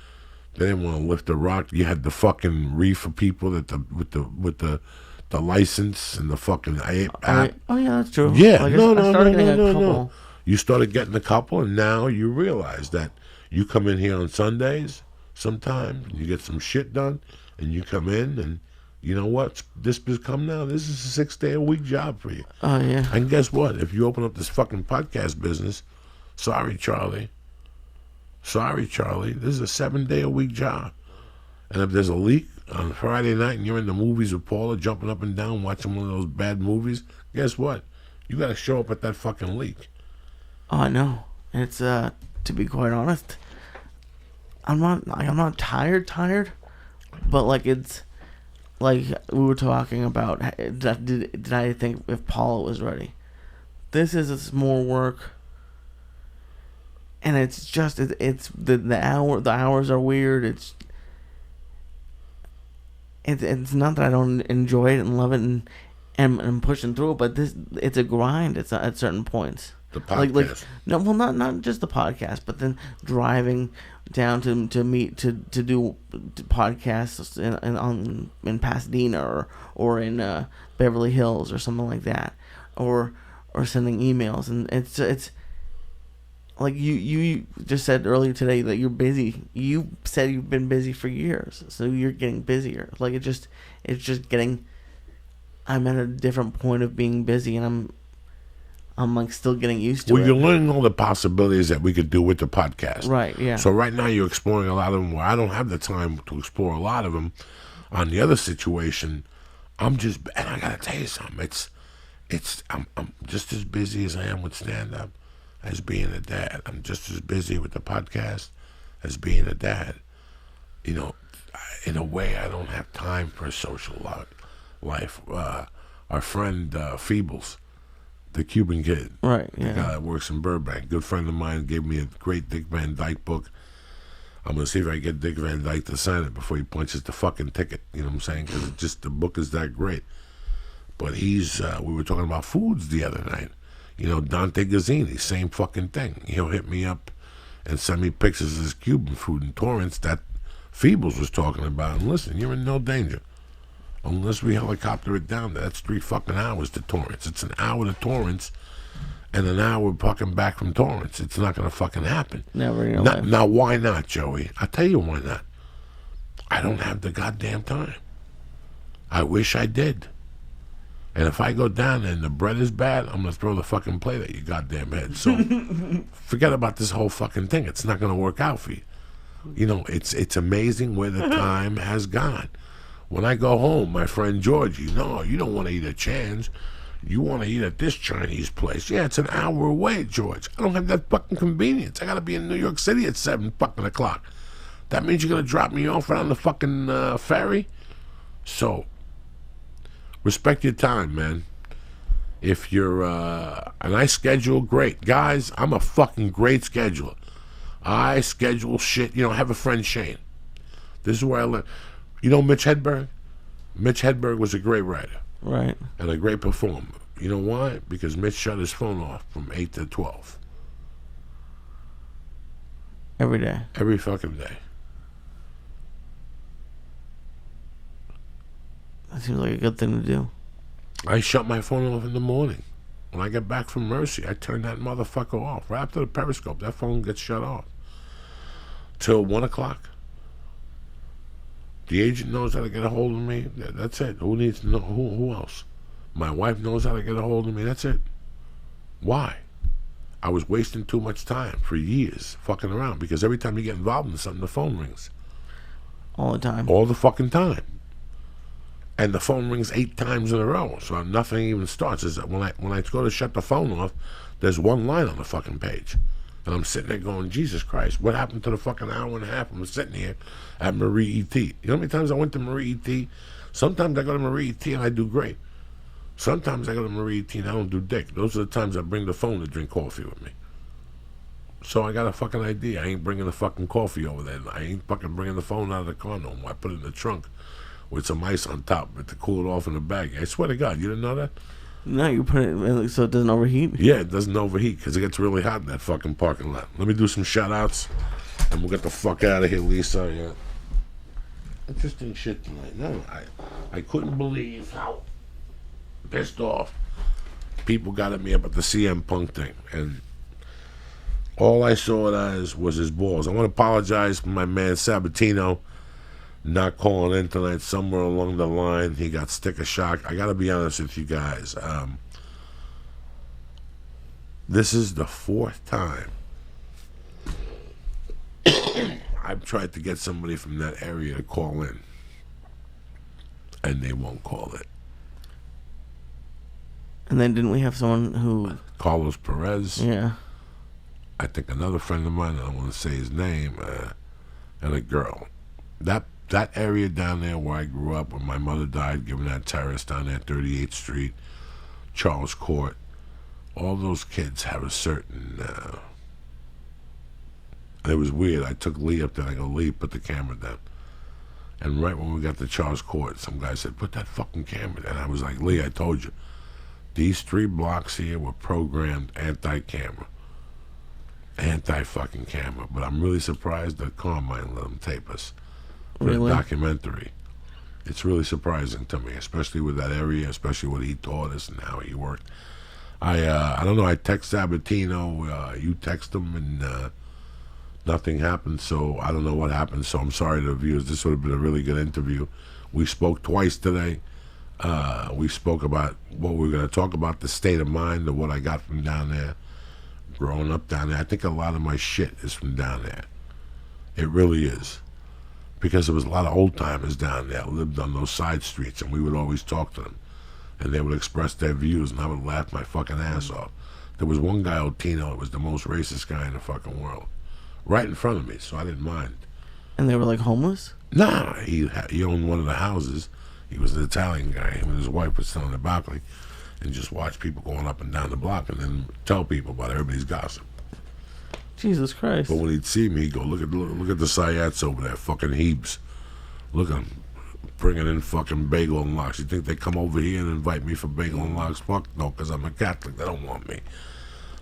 They didn't want to lift the rock. You had the fucking reefer people with the the license and the fucking app. Oh yeah, that's true. Yeah, like no. couple. You started getting a couple, and now you realize that you come in here on Sundays sometimes, and you get some shit done, and you come in, and you know what? This is a 6-day-a-week job for you. Oh yeah. And guess what? If you open up this fucking podcast business, sorry, Charlie. This is a 7-day-a-week job. And if there's a leak on Friday night and you're in the movies with Paula, jumping up and down, watching one of those bad movies, guess what? You got to show up at that fucking leak. Oh, I know. It's to be quite honest, I'm not tired, but like it's like we were talking about. Did I think if Paula was ready? This is more work. And it's just it's the hours are weird. It's not that I don't enjoy it and love it and I'm pushing through it, but it's a grind. It's at certain points. The podcast. Not just the podcast, but then driving down to meet to do podcasts in Pasadena or in Beverly Hills or something like that, or sending emails, and it's. Like you just said earlier today that you're busy. You said you've been busy for years, so you're getting busier. Like it's just getting. I'm at a different point of being busy, and I'm like still getting used to it. Well, you're learning all the possibilities that we could do with the podcast. Right. Yeah. So right now you're exploring a lot of them where I don't have the time to explore a lot of them. On the other situation, and I gotta tell you something. I'm just as busy as I am with stand up. As being a dad, I'm just as busy with the podcast as being a dad. You know, in a way, I don't have time for a social life. Our friend Feebles, the Cuban kid, right? Yeah. The guy that works in Burbank, good friend of mine, gave me a great Dick Van Dyke book. I'm gonna see if I can get Dick Van Dyke to sign it before he punches the fucking ticket. You know what I'm saying? Because the book is that great. But we were talking about foods the other night. You know, Dante Gazzini, same fucking thing. He'll hit me up and send me pictures of his Cuban food in Torrance that Feebles was talking about. And listen, you're in no danger. Unless we helicopter it down there. That's 3 fucking hours to Torrance. It's an hour to Torrance and an hour fucking back from Torrance. It's not going to fucking happen. Never in your life. life. Now, why not, Joey? I'll tell you why not. I don't have the goddamn time. I wish I did. And if I go down and the bread is bad, I'm going to throw the fucking plate at your goddamn head. So forget about this whole fucking thing. It's not going to work out for you. You know, it's amazing where the time has gone. When I go home, my friend Georgie, no, you don't want to eat at Chan's. You want to eat at this Chinese place. Yeah, it's an hour away, George. I don't have that fucking convenience. I got to be in New York City at 7 fucking o'clock. That means you're going to drop me off around the fucking ferry? So... respect your time, man. If you're, and I schedule great. Guys, I'm a fucking great scheduler. I schedule shit. You know, I have a friend, Shane. This is where I live. You know Mitch Hedberg? Mitch Hedberg was a great writer. Right. And a great performer. You know why? Because Mitch shut his phone off from 8 to 12. Every day. Every fucking day. That seems like a good thing to do. I shut my phone off in the morning. When I get back from Mercy, I turn that motherfucker off. Right after the Periscope, that phone gets shut off. Till 1 o'clock. The agent knows how to get a hold of me. That's it. Who needs to know? Who else? My wife knows how to get a hold of me. That's it. Why? I was wasting too much time for years fucking around because every time you get involved in something, the phone rings. All the time. All the fucking time. And the phone rings 8 times in a row, so nothing even starts. When I go to shut the phone off, there's one line on the fucking page. And I'm sitting there going, Jesus Christ, what happened to the fucking hour and a half I'm sitting here at Marie E.T.? You know how many times I went to Marie E.T.? Sometimes I go to Marie E.T. and I do great. Sometimes I go to Marie E.T. and I don't do dick. Those are the times I bring the phone to drink coffee with me. So I got a fucking idea. I ain't bringing the fucking coffee over there. I ain't fucking bringing the phone out of the car no more. I put it in the trunk with some ice on top, but to cool it off in the bag. I swear to God, you didn't know that? No, you put it so it doesn't overheat? Yeah, it doesn't overheat because it gets really hot in that fucking parking lot. Let me do some shout-outs, and we'll get the fuck out of here, Lisa. Yeah. Interesting shit tonight. No, I couldn't believe how pissed off. People got at me about the CM Punk thing, and all I saw it as was his balls. I want to apologize for my man Sabatino not calling in tonight. Somewhere along the line, he got sticker shock. I got to be honest with you guys. This is the 4th time I've tried to get somebody from that area to call in, and they won't call it. And then didn't we have someone who... Carlos Perez. Yeah. I think another friend of mine, I don't want to say his name, and a girl. That area down there where I grew up, where my mother died, given that terrace down there, 38th Street, Charles Court, all those kids have a certain... it was weird. I took Lee up there. I go, Lee, put the camera down. And right when we got to Charles Court, some guy said, put that fucking camera down. I was like, Lee, I told you. These 3 blocks here were programmed anti-camera. Anti-fucking camera. But I'm really surprised that Carmine let them tape us for Really? a documentary. It's really surprising to me, especially with that area, especially what he taught us and how he worked. I don't know, I text Sabatino, you text him, and nothing happened, so I don't know what happened, so I'm sorry to the viewers. This would have been a really good interview. We spoke twice today. We spoke about what we were going to talk about, the state of mind of what I got from down there, growing up down there. I think a lot of my shit is from down there. It really is. Because there was a lot of old timers down there who lived on those side streets, and we would always talk to them. And they would express their views, and I would laugh my fucking ass off. There was one guy, Otino, that was the most racist guy in the fucking world. Right in front of me, so I didn't mind. And they were like homeless? Nah, he owned one of the houses. He was an Italian guy. Him and his wife would sit on the balcony and just watch people going up and down the block and then tell people about everybody's gossip. Jesus Christ. But when he'd see me, he'd go, look at the Syatts over there, fucking heaps. Look at them, bringing in fucking bagel and lox. You think they come over here and invite me for bagel and lox? Fuck no, because I'm a Catholic. They don't want me.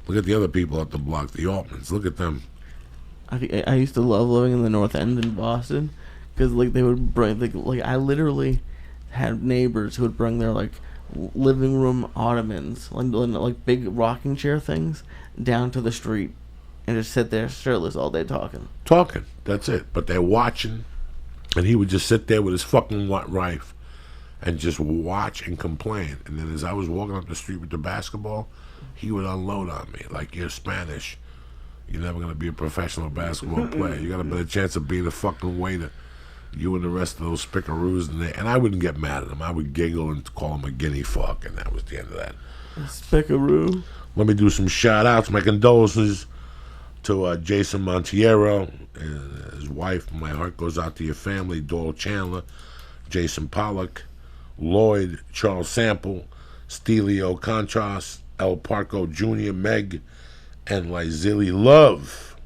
Look at the other people at the block, the Altmans. Look at them. I used to love living in the North End in Boston because like they would bring like I literally had neighbors who would bring their like living room ottomans, like big rocking chair things, down to the street and just sit there shirtless all day talking. That's it. But they're watching, and he would just sit there with his fucking wife and just watch and complain. And then as I was walking up the street with the basketball, he would unload on me like, you're Spanish. You're never going to be a professional basketball player. You got a better chance of being a fucking waiter. You and the rest of those spickaroos. And I wouldn't get mad at him. I would giggle and call him a guinea fuck, and that was the end of that. Spickaroo. Let me do some shout-outs. My condolences to Jason Montiero, his wife. My heart goes out to your family. Doyle Chandler, Jason Pollock, Lloyd, Charles Sample, Stelio Contras, El Parco Jr., Meg, and Lizili Love.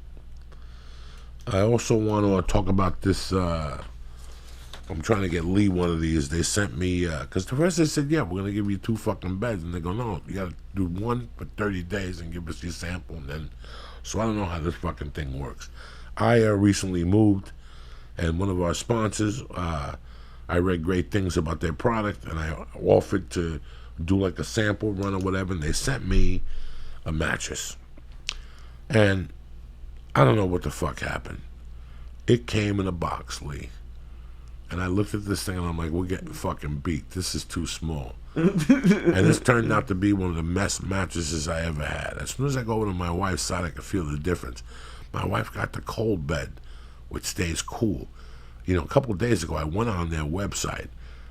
I also want to talk about this. I'm trying to get Lee one of these. They sent me, because the first they said, yeah, we're going to give you 2 fucking beds. And they go, no, you got to do 1 for 30 days and give us your sample. And then, so I don't know how this fucking thing works. I recently moved, and one of our sponsors, I read great things about their product, and I offered to do like a sample run or whatever, and they sent me a mattress. And I don't know what the fuck happened. It came in a box, Lee. And I looked at this thing and I'm like, we're getting fucking beat. This is too small. And this turned out to be one of the best mattresses I ever had. As soon as I go over to my wife's side, I can feel the difference. My wife got the cold bed, which stays cool. You know, a couple of days ago, I went on their website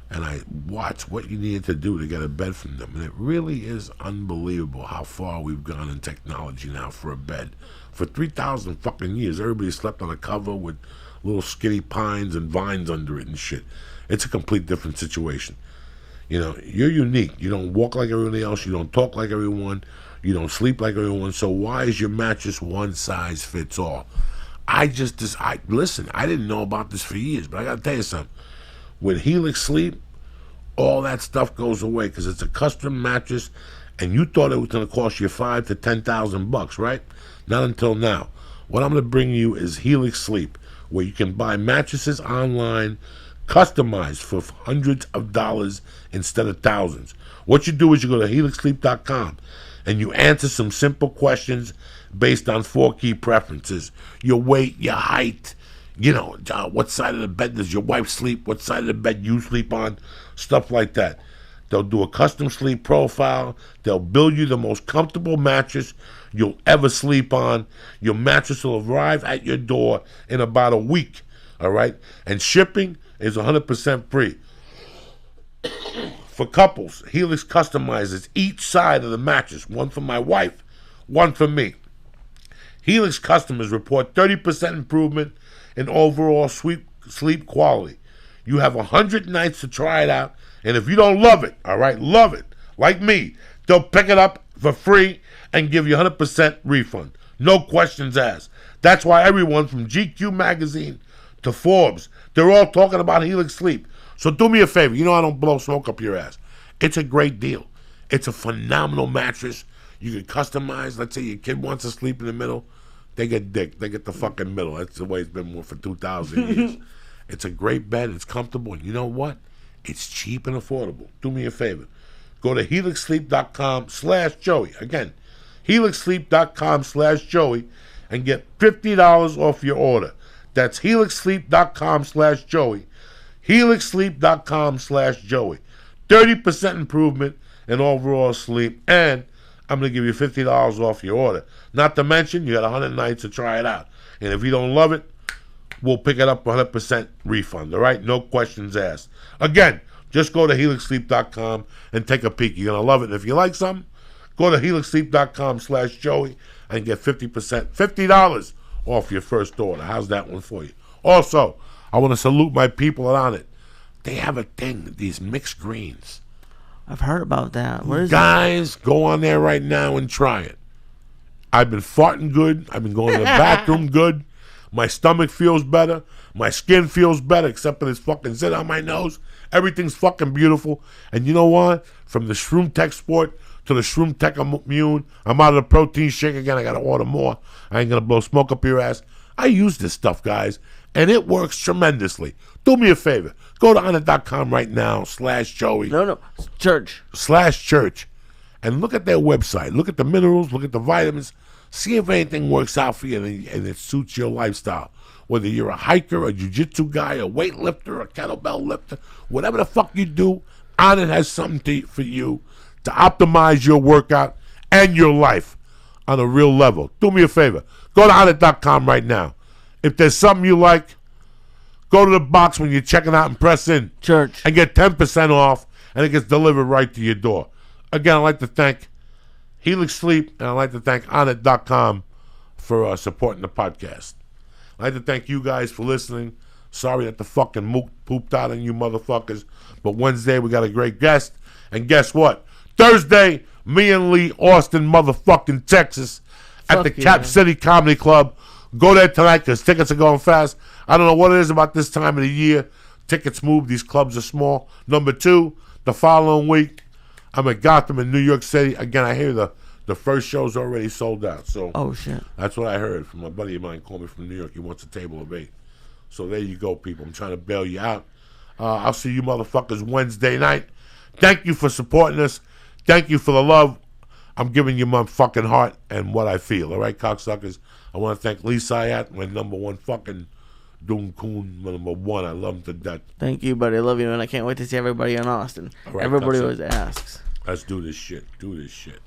and I watched what you needed to do to get a bed from them. And it really is unbelievable how far we've gone in technology now for a bed. For 3,000 fucking years, everybody slept on a cover with little skinny pines and vines under it and shit. It's a complete different situation. You know, you're unique. You don't walk like everybody else. You don't talk like everyone. You don't sleep like everyone. So why is your mattress one size fits all? Listen, I didn't know about this for years, but I got to tell you something. With Helix Sleep, all that stuff goes away because it's a custom mattress, and you thought it was going to cost you $5,000 to $10,000, right? Not until now. What I'm going to bring you is Helix Sleep, where you can buy mattresses online, Customized for hundreds of dollars instead of thousands. What you do is you go to helixsleep.com and you answer some simple questions based on 4 key preferences: your weight, your height, what side of the bed does your wife sleep, what side of the bed you sleep on, stuff like that. They'll do a custom sleep profile. They'll build you the most comfortable mattress you'll ever sleep on. Your mattress will arrive at your door in about a week, all right? And shipping is 100% free. For couples, Helix customizes each side of the mattress, one for my wife, one for me. Helix customers report 30% improvement in overall sleep quality. You have 100 nights to try it out, and if you don't love it, all right, love it, like me, they'll pick it up for free and give you 100% refund. No questions asked. That's why everyone from GQ magazine to Forbes, they're all talking about Helix Sleep. So do me a favor. I don't blow smoke up your ass. It's a great deal. It's a phenomenal mattress. You can customize. Let's say your kid wants to sleep in the middle. They get dick. They get the fucking middle. That's the way it's been for 2,000 years. It's a great bed. It's comfortable. And you know what? It's cheap and affordable. Do me a favor. Go to helixsleep.com/Joey. Again, helixsleep.com/Joey and get $50 off your order. That's helixsleep.com/Joey. helixsleep.com/Joey. 30% improvement in overall sleep, and I'm going to give you $50 off your order. Not to mention, you got 100 nights to try it out. And if you don't love it, we'll pick it up 100% refund, all right? No questions asked. Again, just go to helixsleep.com and take a peek. You're going to love it. And if you like something, go to helixsleep.com/Joey and get $50 off your first order. How's that one for you? Also, I want to salute my people on it. They have a thing, these mixed greens. I've heard about that. What is Guys, go on there right now and try it. I've been farting good. I've been going to the bathroom good. My stomach feels better. My skin feels better, except for this fucking zit on my nose. Everything's fucking beautiful. And you know what? From the Shroom Tech Sport to the Shroom Tech Immune, I'm out of the protein shake again. I got to order more. I ain't going to blow smoke up your ass. I use this stuff, guys, and it works tremendously. Do me a favor. Go to honor.com right now, /Joey. No, church. /church. And look at their website. Look at the minerals. Look at the vitamins. See if anything works out for you and it suits your lifestyle. Whether you're a hiker, a jiu-jitsu guy, a weightlifter, a kettlebell lifter, whatever the fuck you do, Honor has something for you to optimize your workout and your life on a real level. Do me a favor. Go to honor.com right now. If there's something you like, go to the box when you're checking out and press in. Church. And get 10% off, and it gets delivered right to your door. Again, I'd like to thank Helix Sleep, and I'd like to thank honor.com for supporting the podcast. I'd like to thank you guys for listening. Sorry that the fucking mook pooped out on you motherfuckers. But Wednesday, we got a great guest. And guess what? Thursday, me and Lee, Austin, motherfucking Texas, at the Cap City Comedy Club. Go there tonight because tickets are going fast. I don't know what it is about this time of the year. Tickets move. These clubs are small. Number 2, the following week, I'm at Gotham in New York City. Again, I hear the first show's already sold out. So oh, shit. That's what I heard from a buddy of mine. Called me from New York. He wants a table of 8. So there you go, people. I'm trying to bail you out. I'll see you motherfuckers Wednesday night. Thank you for supporting us. Thank you for the love. I'm giving you my fucking heart and what I feel. All right, cocksuckers? I want to thank Lee Syatt, my number one fucking Doom Coon, number 1. I love him to death. Thank you, buddy. I love you, and I can't wait to see everybody in Austin. All right, everybody always asks. Let's do this shit. Do this shit.